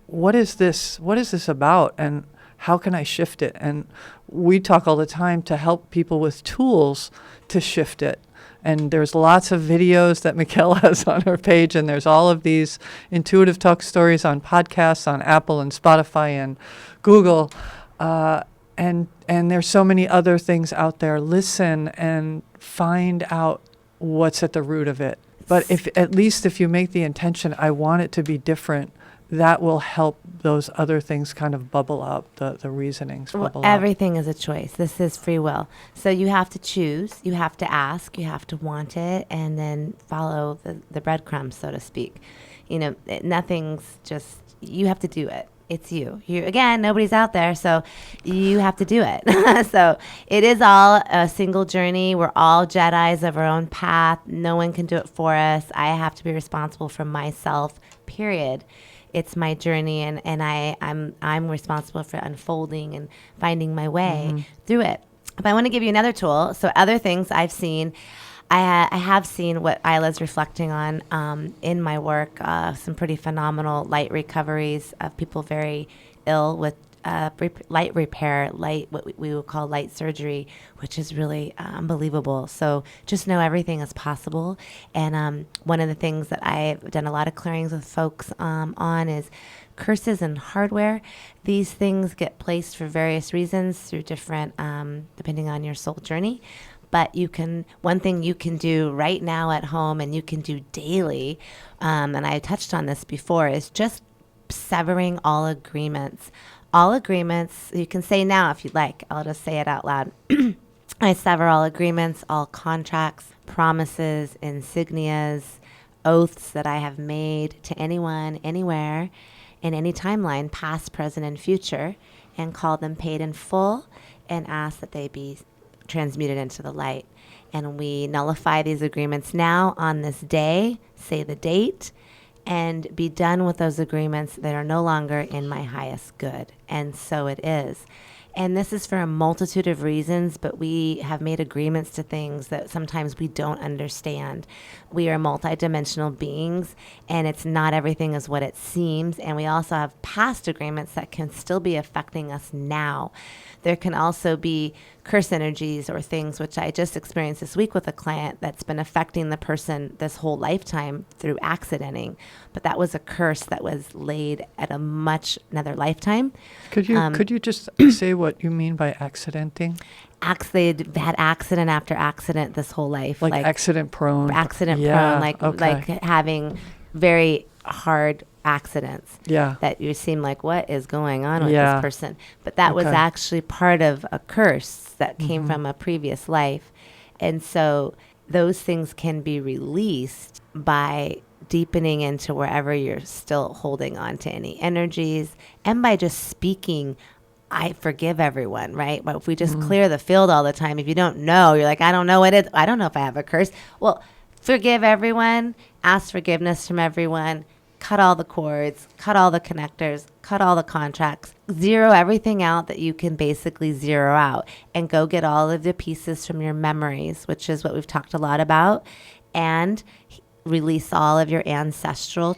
Speaker 1: what is this? What is this about? And how can I shift it? And we talk all the time to help people with tools to shift it. And there's lots of videos that Michál has on her page, and there's all of these intuitive talk stories on podcasts on Apple and Spotify and Google. And there's so many other things out there. Listen and find out what's at the root of it. But at least if you make the intention, I want it to be different, that will help those other things kind of bubble up, the reasonings bubble up.
Speaker 2: Everything is a choice. This is free will. So you have to choose, you have to ask, you have to want it, and then follow the breadcrumbs, so to speak. Nothing's just, you have to do it. It's you. Again, nobody's out there, so you have to do it. So it is all a single journey. We're all Jedis of our own path. No one can do it for us. I have to be responsible for myself, period. It's my journey, and I'm responsible for unfolding and finding my way through it. But I want to give you another tool. So other things I've seen, I have seen what Eila's reflecting on in my work, some pretty phenomenal light recoveries of people very ill with light repair, what we would call light surgery, which is really unbelievable. So just know everything is possible. And one of the things that I've done a lot of clearings with folks on is curses and hardware. These things get placed for various reasons through different, depending on your soul journey. But one thing you can do right now at home, and you can do daily, and I touched on this before, is just severing all agreements. All agreements, you can say now if you'd like. I'll just say it out loud. I sever all agreements, all contracts, promises, insignias, oaths that I have made to anyone, anywhere, in any timeline, past, present, and future, and call them paid in full, and ask that they be transmuted into the light. And we nullify these agreements now on this day, say the date, and be done with those agreements that are no longer in my highest good. And so it is. And this is for a multitude of reasons, but we have made agreements to things that sometimes we don't understand. We are multidimensional beings, and it's not everything is what it seems. And we also have past agreements that can still be affecting us now. There can also be curse energies or things, which I just experienced this week with a client that's been affecting the person this whole lifetime through accidenting. But that was a curse that was laid at another lifetime.
Speaker 1: Could you just say what you mean by accidenting?
Speaker 2: They had accident after accident this whole life.
Speaker 1: Like accident prone.
Speaker 2: Accident prone, like having very hard accidents.
Speaker 1: Yeah.
Speaker 2: That you seem like, what is going on with this person? But that was actually part of a curse that came from a previous life. And so those things can be released by deepening into wherever you're still holding on to any energies, and by just speaking, I forgive everyone, right? But if we just clear the field all the time, if you don't know, you're like, I don't know what it is. I don't know if I have a curse. Well, forgive everyone, ask forgiveness from everyone, cut all the cords, cut all the connectors, cut all the contracts, zero everything out that you can basically zero out, and go get all of the pieces from your memories, which is what we've talked a lot about, and release all of your ancestral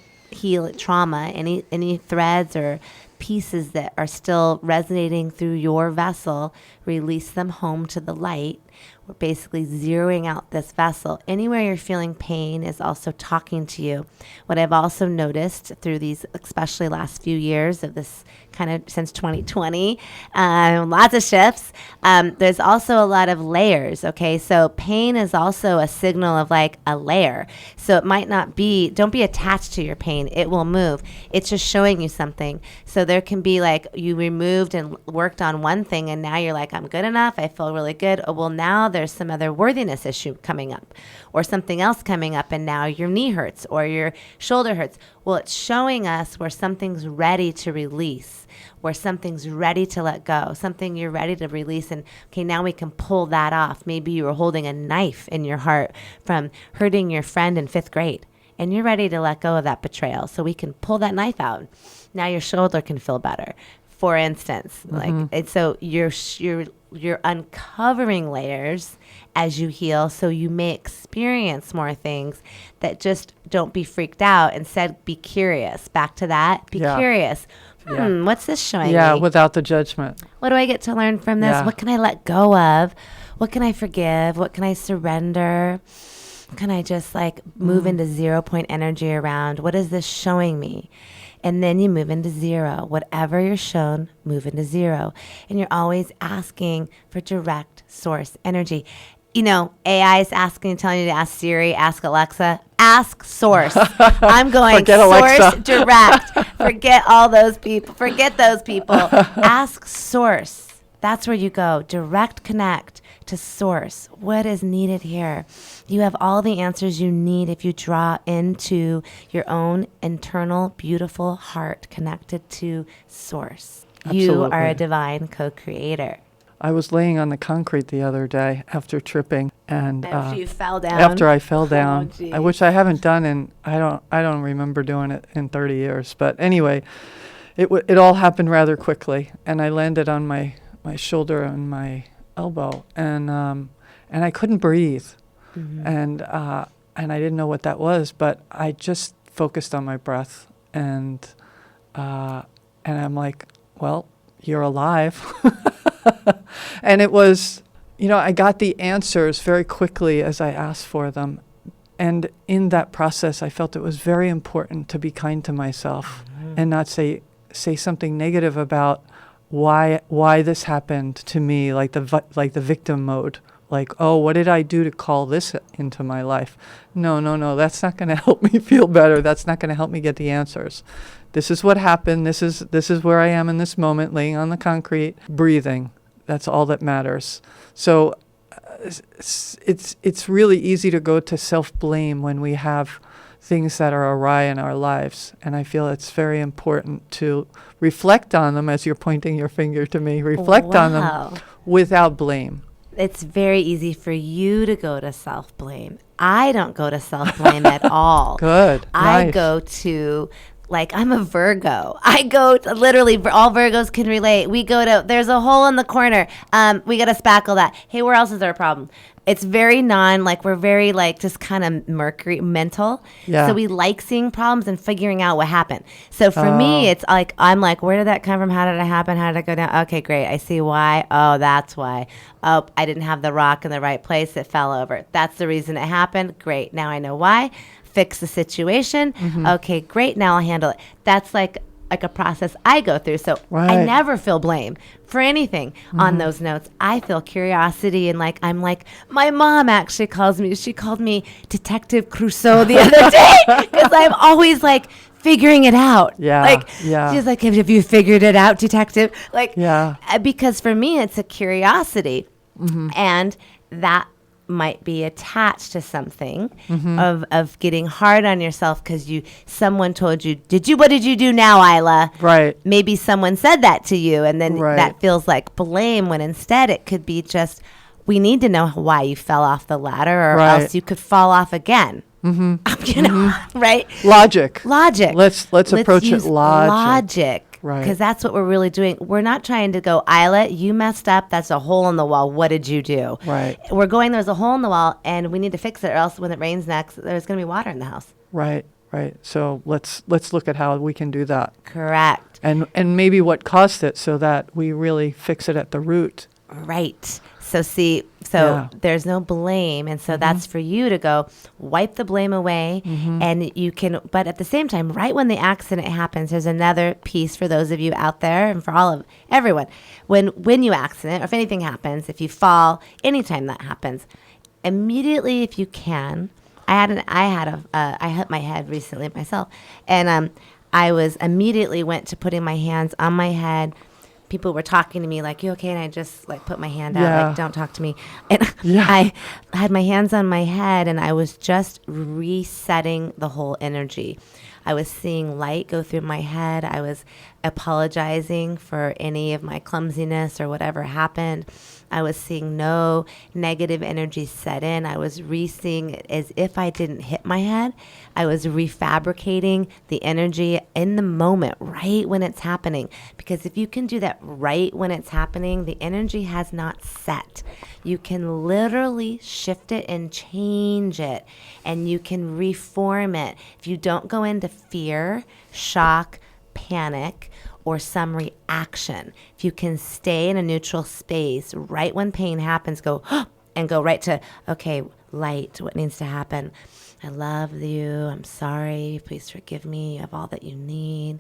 Speaker 2: trauma, any threads or pieces that are still resonating through your vessel, release them home to the light. We're basically zeroing out this vessel. Anywhere you're feeling pain is also talking to you. What I've also noticed through these, especially last few years of this kind of since 2020, lots of shifts, there's also a lot of layers, okay? So pain is also a signal of like a layer. So it might not be, don't be attached to your pain. It will move. It's just showing you something. So there can be like you removed and worked on one thing, and now you're like, I'm good enough. I feel really good. Oh, well, now there's some other worthiness issue coming up, or something else coming up, and now your knee hurts or your shoulder hurts. Well, it's showing us where something's ready to release, where something's ready to let go, something you're ready to release. And okay, now we can pull that off. Maybe you were holding a knife in your heart from hurting your friend in 5th grade, and you're ready to let go of that betrayal. So we can pull that knife out. Now your shoulder can feel better, for instance. And so you're uncovering layers as you heal, so you may experience more things. That just don't be freaked out. Instead, be curious. Back to that. Be curious. what's this showing
Speaker 1: Yeah,
Speaker 2: me?
Speaker 1: without the judgment.
Speaker 2: What do I get to learn from this?
Speaker 1: Yeah.
Speaker 2: What can I let go of? What can I forgive? What can I surrender? Can I just like move into 0 point energy around? What is this showing me? And then you move into 0. Whatever you're shown, move into 0. And you're always asking for direct source energy. You know, AI is telling you to ask Siri, ask Alexa, ask source. I'm going
Speaker 1: Forget
Speaker 2: source
Speaker 1: Alexa.
Speaker 2: direct. Forget all those people. Forget those people. Ask source. That's where you go. Direct connect to source. What is needed here? You have all the answers you need if you draw into your own internal, beautiful heart connected to source. You are
Speaker 1: Absolutely.
Speaker 2: a divine co-creator.
Speaker 1: I was laying on the concrete the other day after tripping, and
Speaker 2: After you fell down.
Speaker 1: after I fell down,
Speaker 2: geez.
Speaker 1: which I haven't done in I don't remember doing it in 30 years. But anyway, it all happened rather quickly, and I landed on my shoulder and my elbow, and I couldn't breathe, and I didn't know what that was, but I just focused on my breath, and I'm like, well, you're alive. And it was, I got the answers very quickly as I asked for them. And in that process, I felt it was very important to be kind to myself and not say something negative about why this happened to me, like the victim mode. Like, oh, what did I do to call this into my life? No, that's not going to help me feel better. That's not going to help me get the answers. This is what happened. This is where I am in this moment, laying on the concrete, breathing. That's all that matters. So it's really easy to go to self-blame when we have things that are awry in our lives. And I feel it's very important to reflect on them, as you're pointing your finger to me, reflect on them without blame.
Speaker 2: It's very easy for you to go to self-blame. I don't go to self-blame at all.
Speaker 1: Good.
Speaker 2: I
Speaker 1: Nice.
Speaker 2: go to, like, I'm a Virgo. I go to, literally, all Virgos can relate. We go to, there's a hole in the corner. We got to spackle that. Hey, where else is there a problem? It's very we're very just kind of Mercury mental.
Speaker 1: Yeah.
Speaker 2: So we like seeing problems and figuring out what happened. So for me, it's like, I'm like, where did that come from? How did it happen? How did it go down? Okay, great. I see why. Oh, that's why. Oh, I didn't have the rock in the right place. It fell over. That's the reason it happened. Great. Now I know why. Fix the situation. Okay, great. Now I'll handle it. That's like a process I go through. So I
Speaker 1: Right.
Speaker 2: never feel blame for anything on those notes. I feel curiosity and I'm like, my mom actually she called me Detective Crusoe the other day because I'm always figuring it out.
Speaker 1: Yeah, yeah.
Speaker 2: She's like, have you figured it out, detective?
Speaker 1: Yeah.
Speaker 2: Because for me, it's a curiosity. And that might be attached to something of getting hard on yourself because someone told you, what did you do now, Eila?
Speaker 1: Right.
Speaker 2: Maybe someone said that to you, and then
Speaker 1: Right.
Speaker 2: that feels like blame, when instead it could be just, we need to know why you fell off the ladder, or
Speaker 1: Right.
Speaker 2: else you could fall off again. Right?
Speaker 1: Logic.
Speaker 2: Logic.
Speaker 1: Let's approach it
Speaker 2: use logic.
Speaker 1: Right.
Speaker 2: Because that's what we're really doing. We're not trying to go, Eila, you messed up. That's a hole in the wall. What did you do?
Speaker 1: Right.
Speaker 2: We're going, there's a hole in the wall, and we need to fix it, or else when it rains next, there's going to be water in the house.
Speaker 1: Right. So let's look at how we can do that.
Speaker 2: Correct.
Speaker 1: And maybe what caused it, so that we really fix it at the root.
Speaker 2: Right. So
Speaker 1: Yeah.
Speaker 2: there's no blame. And so that's for you to go wipe the blame away. And you can, but at the same time, right when the accident happens, there's another piece for those of you out there and for everyone. When you accident, or if anything happens, if you fall, anytime that happens, immediately, if you can, I hit my head recently myself. And I went to putting my hands on my head. People were talking to me like, you okay? And I just put my hand out,
Speaker 1: Yeah.
Speaker 2: don't talk to me. And
Speaker 1: Yeah.
Speaker 2: I had my hands on my head, and I was just resetting the whole energy. I was seeing light go through my head. I was apologizing for any of my clumsiness or whatever happened. I was seeing no negative energy set in. I was re-seeing it as if I didn't hit my head. I was refabricating the energy in the moment, right when it's happening. Because if you can do that right when it's happening, the energy has not set. You can literally shift it and change it, and you can reform it. If you don't go into fear, shock, panic, or some reaction. If you can stay in a neutral space right when pain happens, go and go right to, okay, light, what needs to happen? I love you. I'm sorry. Please forgive me. You have all that you need.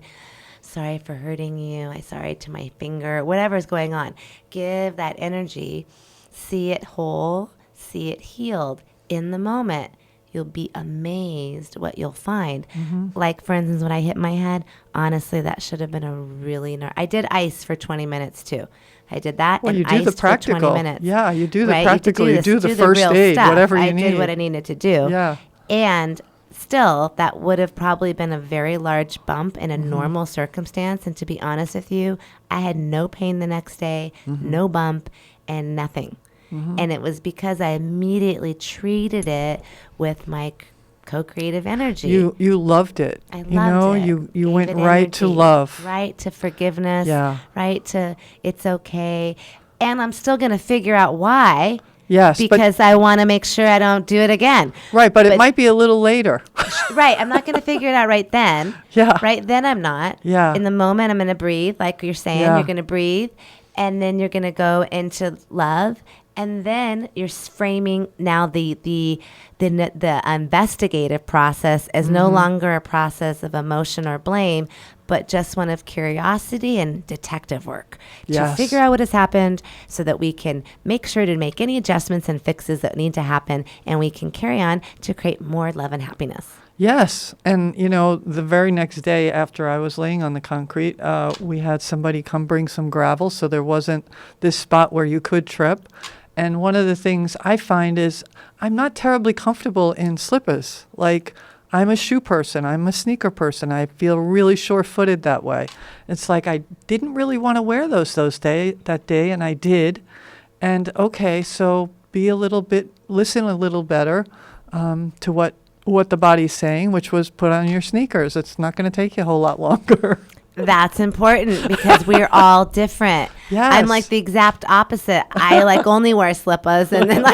Speaker 2: Sorry for hurting you. I'm sorry to my finger. Whatever's going on. Give that energy. See it whole. See it healed. In the moment, you'll be amazed what you'll find. Like, for instance, when I hit my head, honestly, that should have been a really... I did ice for 20 minutes, too. I did that
Speaker 1: Well,
Speaker 2: and
Speaker 1: you do the
Speaker 2: iced for 20
Speaker 1: practical.
Speaker 2: minutes.
Speaker 1: Yeah, you do the
Speaker 2: right?
Speaker 1: practical. You do the first
Speaker 2: real
Speaker 1: aid,
Speaker 2: stuff.
Speaker 1: whatever you need.
Speaker 2: I did what I needed to do.
Speaker 1: Yeah.
Speaker 2: And still, that would have probably been a very large bump in a normal circumstance. And to be honest with you, I had no pain the next day, no bump, and nothing. And it was because I immediately treated it with my co-creative energy.
Speaker 1: You loved it.
Speaker 2: I loved it.
Speaker 1: You
Speaker 2: Gave
Speaker 1: went
Speaker 2: it
Speaker 1: right to
Speaker 2: energy,
Speaker 1: love.
Speaker 2: right to forgiveness,
Speaker 1: Yeah.
Speaker 2: right to it's okay. And I'm still going to figure out why.
Speaker 1: Yes,
Speaker 2: Because I want to make sure I don't do it again.
Speaker 1: but it might be a little later.
Speaker 2: Right. I'm not going to figure it out right then.
Speaker 1: Yeah.
Speaker 2: Right then I'm not.
Speaker 1: Yeah.
Speaker 2: In the moment, I'm going to breathe. Like you're saying,
Speaker 1: Yeah.
Speaker 2: you're going to breathe. And then you're going to go into love. And then you're framing now the investigative process as no longer a process of emotion or blame, but just one of curiosity and detective work to
Speaker 1: Yes.
Speaker 2: figure out what has happened so that we can make sure to make any adjustments and fixes that need to happen, and we can carry on to create more love and happiness.
Speaker 1: Yes. And, the very next day after I was laying on the concrete, we had somebody come bring some gravel, so there wasn't this spot where you could trip. And one of the things I find is I'm not terribly comfortable in slippers. Like, I'm a shoe person. I'm a sneaker person. I feel really sure-footed that way. It's like I didn't really want to wear those that day, and I did. And, okay, so listen a little better to what the body's saying, which was put on your sneakers. It's not going to take you a whole lot longer.
Speaker 2: That's important because we're all different.
Speaker 1: Yes.
Speaker 2: I'm like the exact opposite. I only wear slippers, and then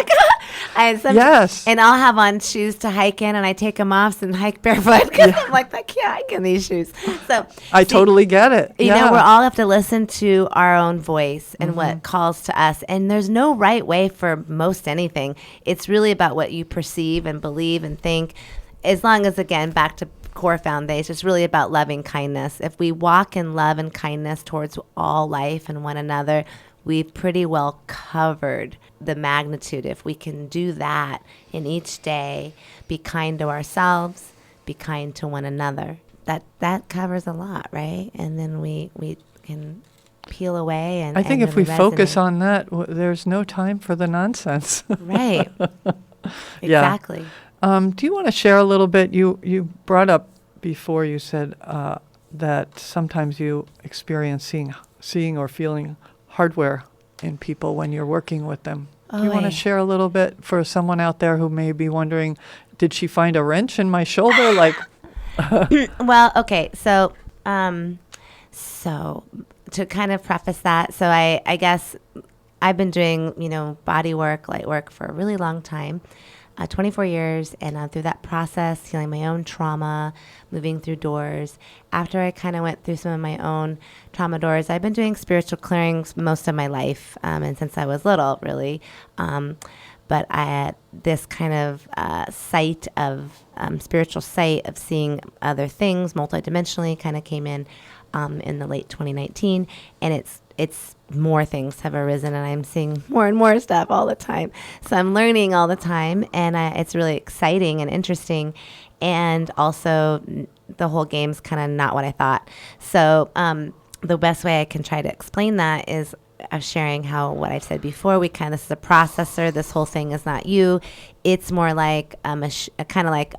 Speaker 1: Yes.
Speaker 2: and I'll have on shoes to hike in, and I take them off and hike barefoot because I'm like, I can't hike in these shoes. So
Speaker 1: I totally get it.
Speaker 2: we all have to listen to our own voice and what calls to us. And there's no right way for most anything. It's really about what you perceive and believe and think. As long as, again, back to core foundation, it's really about loving kindness. If we walk in love and kindness towards all life and one another, we've pretty well covered the magnitude. If we can do that in each day, be kind to ourselves, be kind to one another, that covers a lot, right? And then we can peel away. And
Speaker 1: I think
Speaker 2: and
Speaker 1: if we
Speaker 2: really
Speaker 1: focus
Speaker 2: resonate.
Speaker 1: on that, there's no time for the nonsense.
Speaker 2: Right.
Speaker 1: Yeah.
Speaker 2: Exactly.
Speaker 1: Do you want to share a little bit? You brought up before, you said that sometimes you experience seeing or feeling hardware in people when you're working with them. Do you want to share a little bit for someone out there who may be wondering, did she find a wrench in my shoulder?
Speaker 2: Well, okay. So to kind of preface that, so I guess I've been doing, body work, light work for a really long time. 24 years, and through that process, healing my own trauma, moving through doors. After I kind of went through some of my own trauma doors, I've been doing spiritual clearings most of my life, and since I was little, really. But I had this kind of spiritual sight of seeing other things multidimensionally kind of came in the late 2019, and it's more things have arisen, and I'm seeing more and more stuff all the time. So I'm learning all the time, and it's really exciting and interesting. And also, the whole game's kind of not what I thought. So the best way I can try to explain that is sharing how what I've said before. This is a processor. This whole thing is not you. It's more like kind of like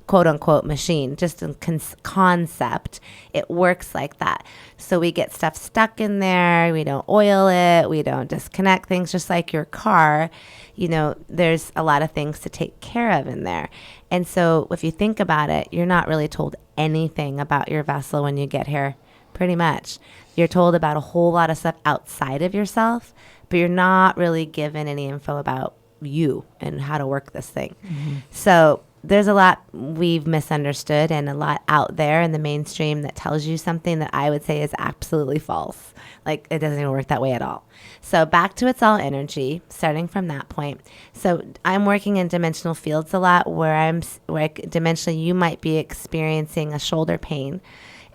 Speaker 2: quote unquote machine, just in concept. It works like that. So we get stuff stuck in there. We don't oil it. We don't disconnect things, just like your car. There's a lot of things to take care of in there. And so if you think about it, you're not really told anything about your vessel when you get here, pretty much. You're told about a whole lot of stuff outside of yourself, but you're not really given any info about you and how to work this thing. Mm-hmm. So there's a lot we've misunderstood and a lot out there in the mainstream that tells you something that I would say is absolutely false. Like, it doesn't even work that way at all. So back to it's all energy, starting from that point. So I'm working in dimensional fields a lot where dimensionally you might be experiencing a shoulder pain.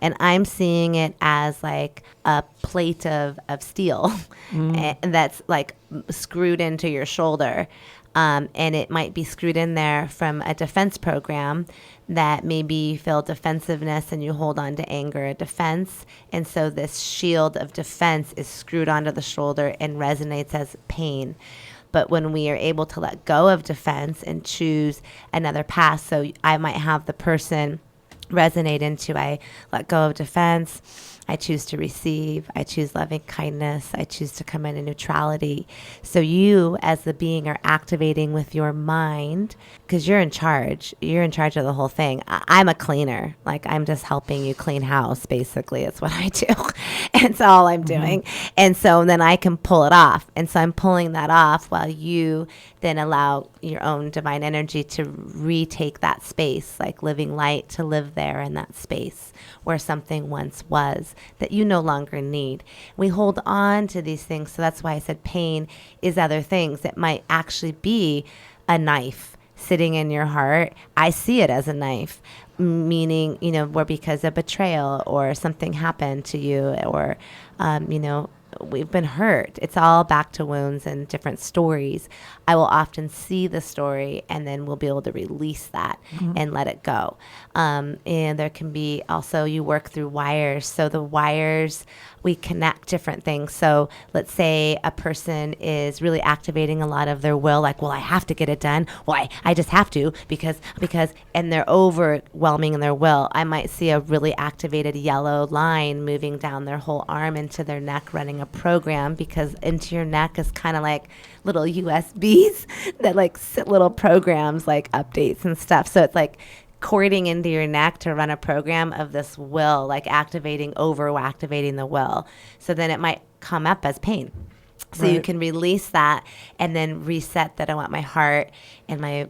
Speaker 2: And I'm seeing it as like a plate of steel and that's like screwed into your shoulder. And it might be screwed in there from a defense program that maybe you feel defensiveness and you hold on to anger or defense. And so this shield of defense is screwed onto the shoulder and resonates as pain. But when we are able to let go of defense and choose another path, so I might have the person resonate into, I let go of defense, I choose to receive, I choose loving kindness, I choose to come into neutrality. So you as the being are activating with your mind because you're in charge. You're in charge of the whole thing. I'm a cleaner. Like, I'm just helping you clean house, basically. It's what I do. It's all I'm doing. And so then I can pull it off. And so I'm pulling that off while you then allow your own divine energy to retake that space, like living light to live there in that space where something once was that you no longer need. We hold on to these things. So that's why I said pain is other things. It might actually be a knife sitting in your heart. I see it as a knife, meaning, where because of betrayal or something happened to you or, we've been hurt. It's all back to wounds and different stories. I will often see the story and then we'll be able to release that and let it go. And there can be also, you work through wires. So the wires, we connect different things. So let's say a person is really activating a lot of their will, like, well, I have to get it done. Well, I just have to because, and they're overwhelming in their will. I might see a really activated yellow line moving down their whole arm into their neck, running a program, because into your neck is kind of like little USBs that like sit little programs like updates and stuff. So it's like cording into your neck to run a program of this will, like activating the will. So then it might come up as pain. So you can release that and then reset that I want my heart and my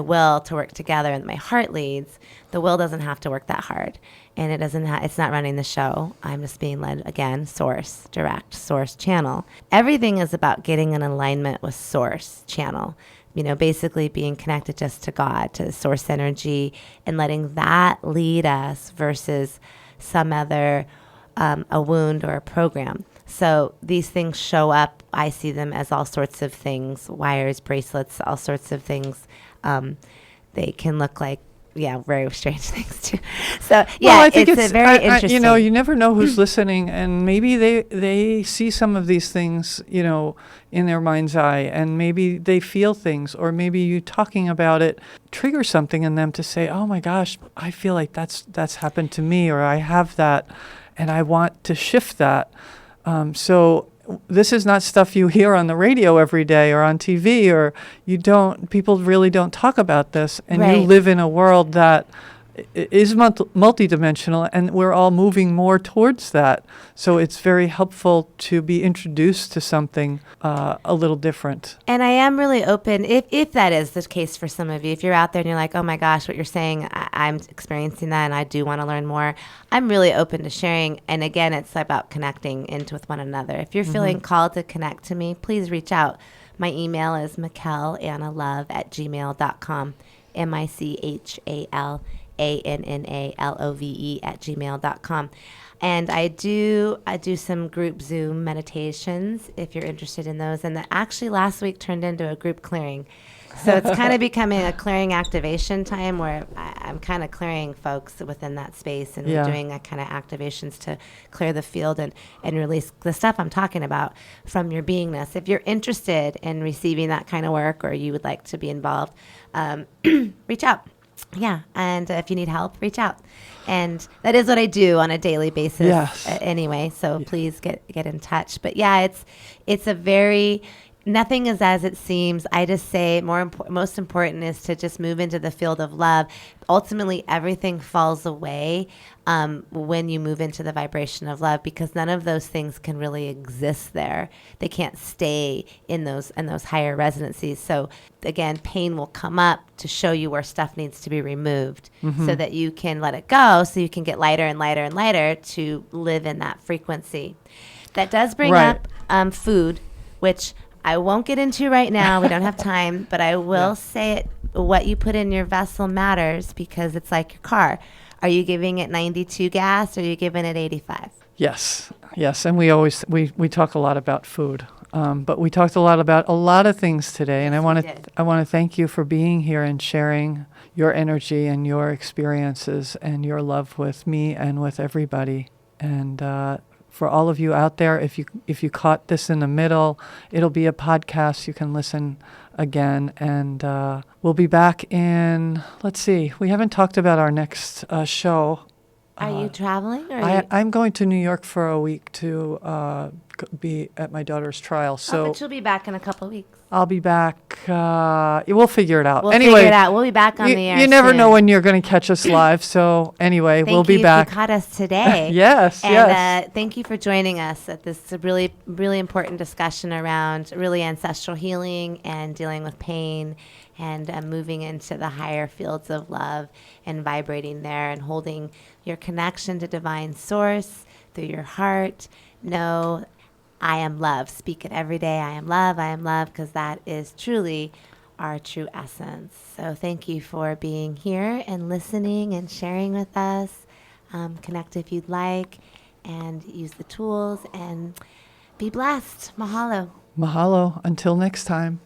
Speaker 2: will to work together, and my heart leads. The will doesn't have to work that hard, and it's not running the show. I'm just being led, again, source, direct, source channel. Everything is about getting in alignment with source channel. Basically being connected just to God, to source energy, and letting that lead us versus some other, a wound or a program. So these things show up. I see them as all sorts of things, wires, bracelets, all sorts of things. They can look like, very strange things too. So I think it's very interesting.
Speaker 1: You never know who's listening, and maybe they see some of these things, in their mind's eye, and maybe they feel things, or maybe you talking about it triggers something in them to say, oh my gosh, I feel like that's happened to me, or I have that, and I want to shift that. So this is not stuff you hear on the radio every day or on TV, or people really don't talk about this. And you live in a world that is multidimensional, and we're all moving more towards that. So it's very helpful to be introduced to something a little different.
Speaker 2: And I am really open, if that is the case for some of you, if you're out there and you're like, oh my gosh, what you're saying, I'm experiencing that and I do want to learn more, I'm really open to sharing. And again, it's about connecting with one another. If you're feeling called to connect to me, please reach out. My email is michalannalove@gmail.com, michalannalove@gmail.com. And I do some group Zoom meditations if you're interested in those. And that actually last week turned into a group clearing. So it's kind of becoming a clearing activation time where I'm kind of clearing folks within that space, and we're doing a kind of activations to clear the field and release the stuff I'm talking about from your beingness. If you're interested in receiving that kind of work, or you would like to be involved, reach out. Yeah, and if you need help, reach out. And that is what I do on a daily basis anyway, so please get in touch. But it's a very nothing is as it seems. I just say most important is to just move into the field of love. Ultimately, everything falls away when you move into the vibration of love, because none of those things can really exist there. They can't stay in those higher resonancies. So again, pain will come up to show you where stuff needs to be removed, so that you can let it go, so you can get lighter and lighter and lighter to live in that frequency. That does bring
Speaker 1: Right.
Speaker 2: up food, which I won't get into right now. We don't have time, but I will say it. What you put in your vessel matters, because it's like your car. Are you giving it 92 gas, or are you giving it 85?
Speaker 1: Yes, and we talk a lot about food, but we talked a lot about a lot of things today, and
Speaker 2: Yes,
Speaker 1: I want to thank you for being here and sharing your energy and your experiences and your love with me and with everybody. And for all of you out there, if you caught this in the middle, it'll be a podcast. You can listen again, and we'll be back in. Let's see. We haven't talked about our next show.
Speaker 2: Are you traveling? Or
Speaker 1: I'm going to New York for a week to be at my daughter's trial. So
Speaker 2: but you'll be back in a couple of weeks.
Speaker 1: I'll be back. We'll figure it out.
Speaker 2: We'll
Speaker 1: Anyway,
Speaker 2: figure it out. We'll be back on the air.
Speaker 1: You never
Speaker 2: soon.
Speaker 1: know when you're going to catch us live. So anyway, we'll be
Speaker 2: Thank you
Speaker 1: back.
Speaker 2: if you caught us today.
Speaker 1: Yes,
Speaker 2: And
Speaker 1: yes.
Speaker 2: thank you for joining us at this really, really important discussion around really ancestral healing and dealing with pain, and moving into the higher fields of love and vibrating there and holding your connection to divine source through your heart. Know, I am love. Speak it every day. I am love, because that is truly our true essence. So thank you for being here and listening and sharing with us. Connect if you'd like, and use the tools, and be blessed. Mahalo.
Speaker 1: Mahalo. Until next time.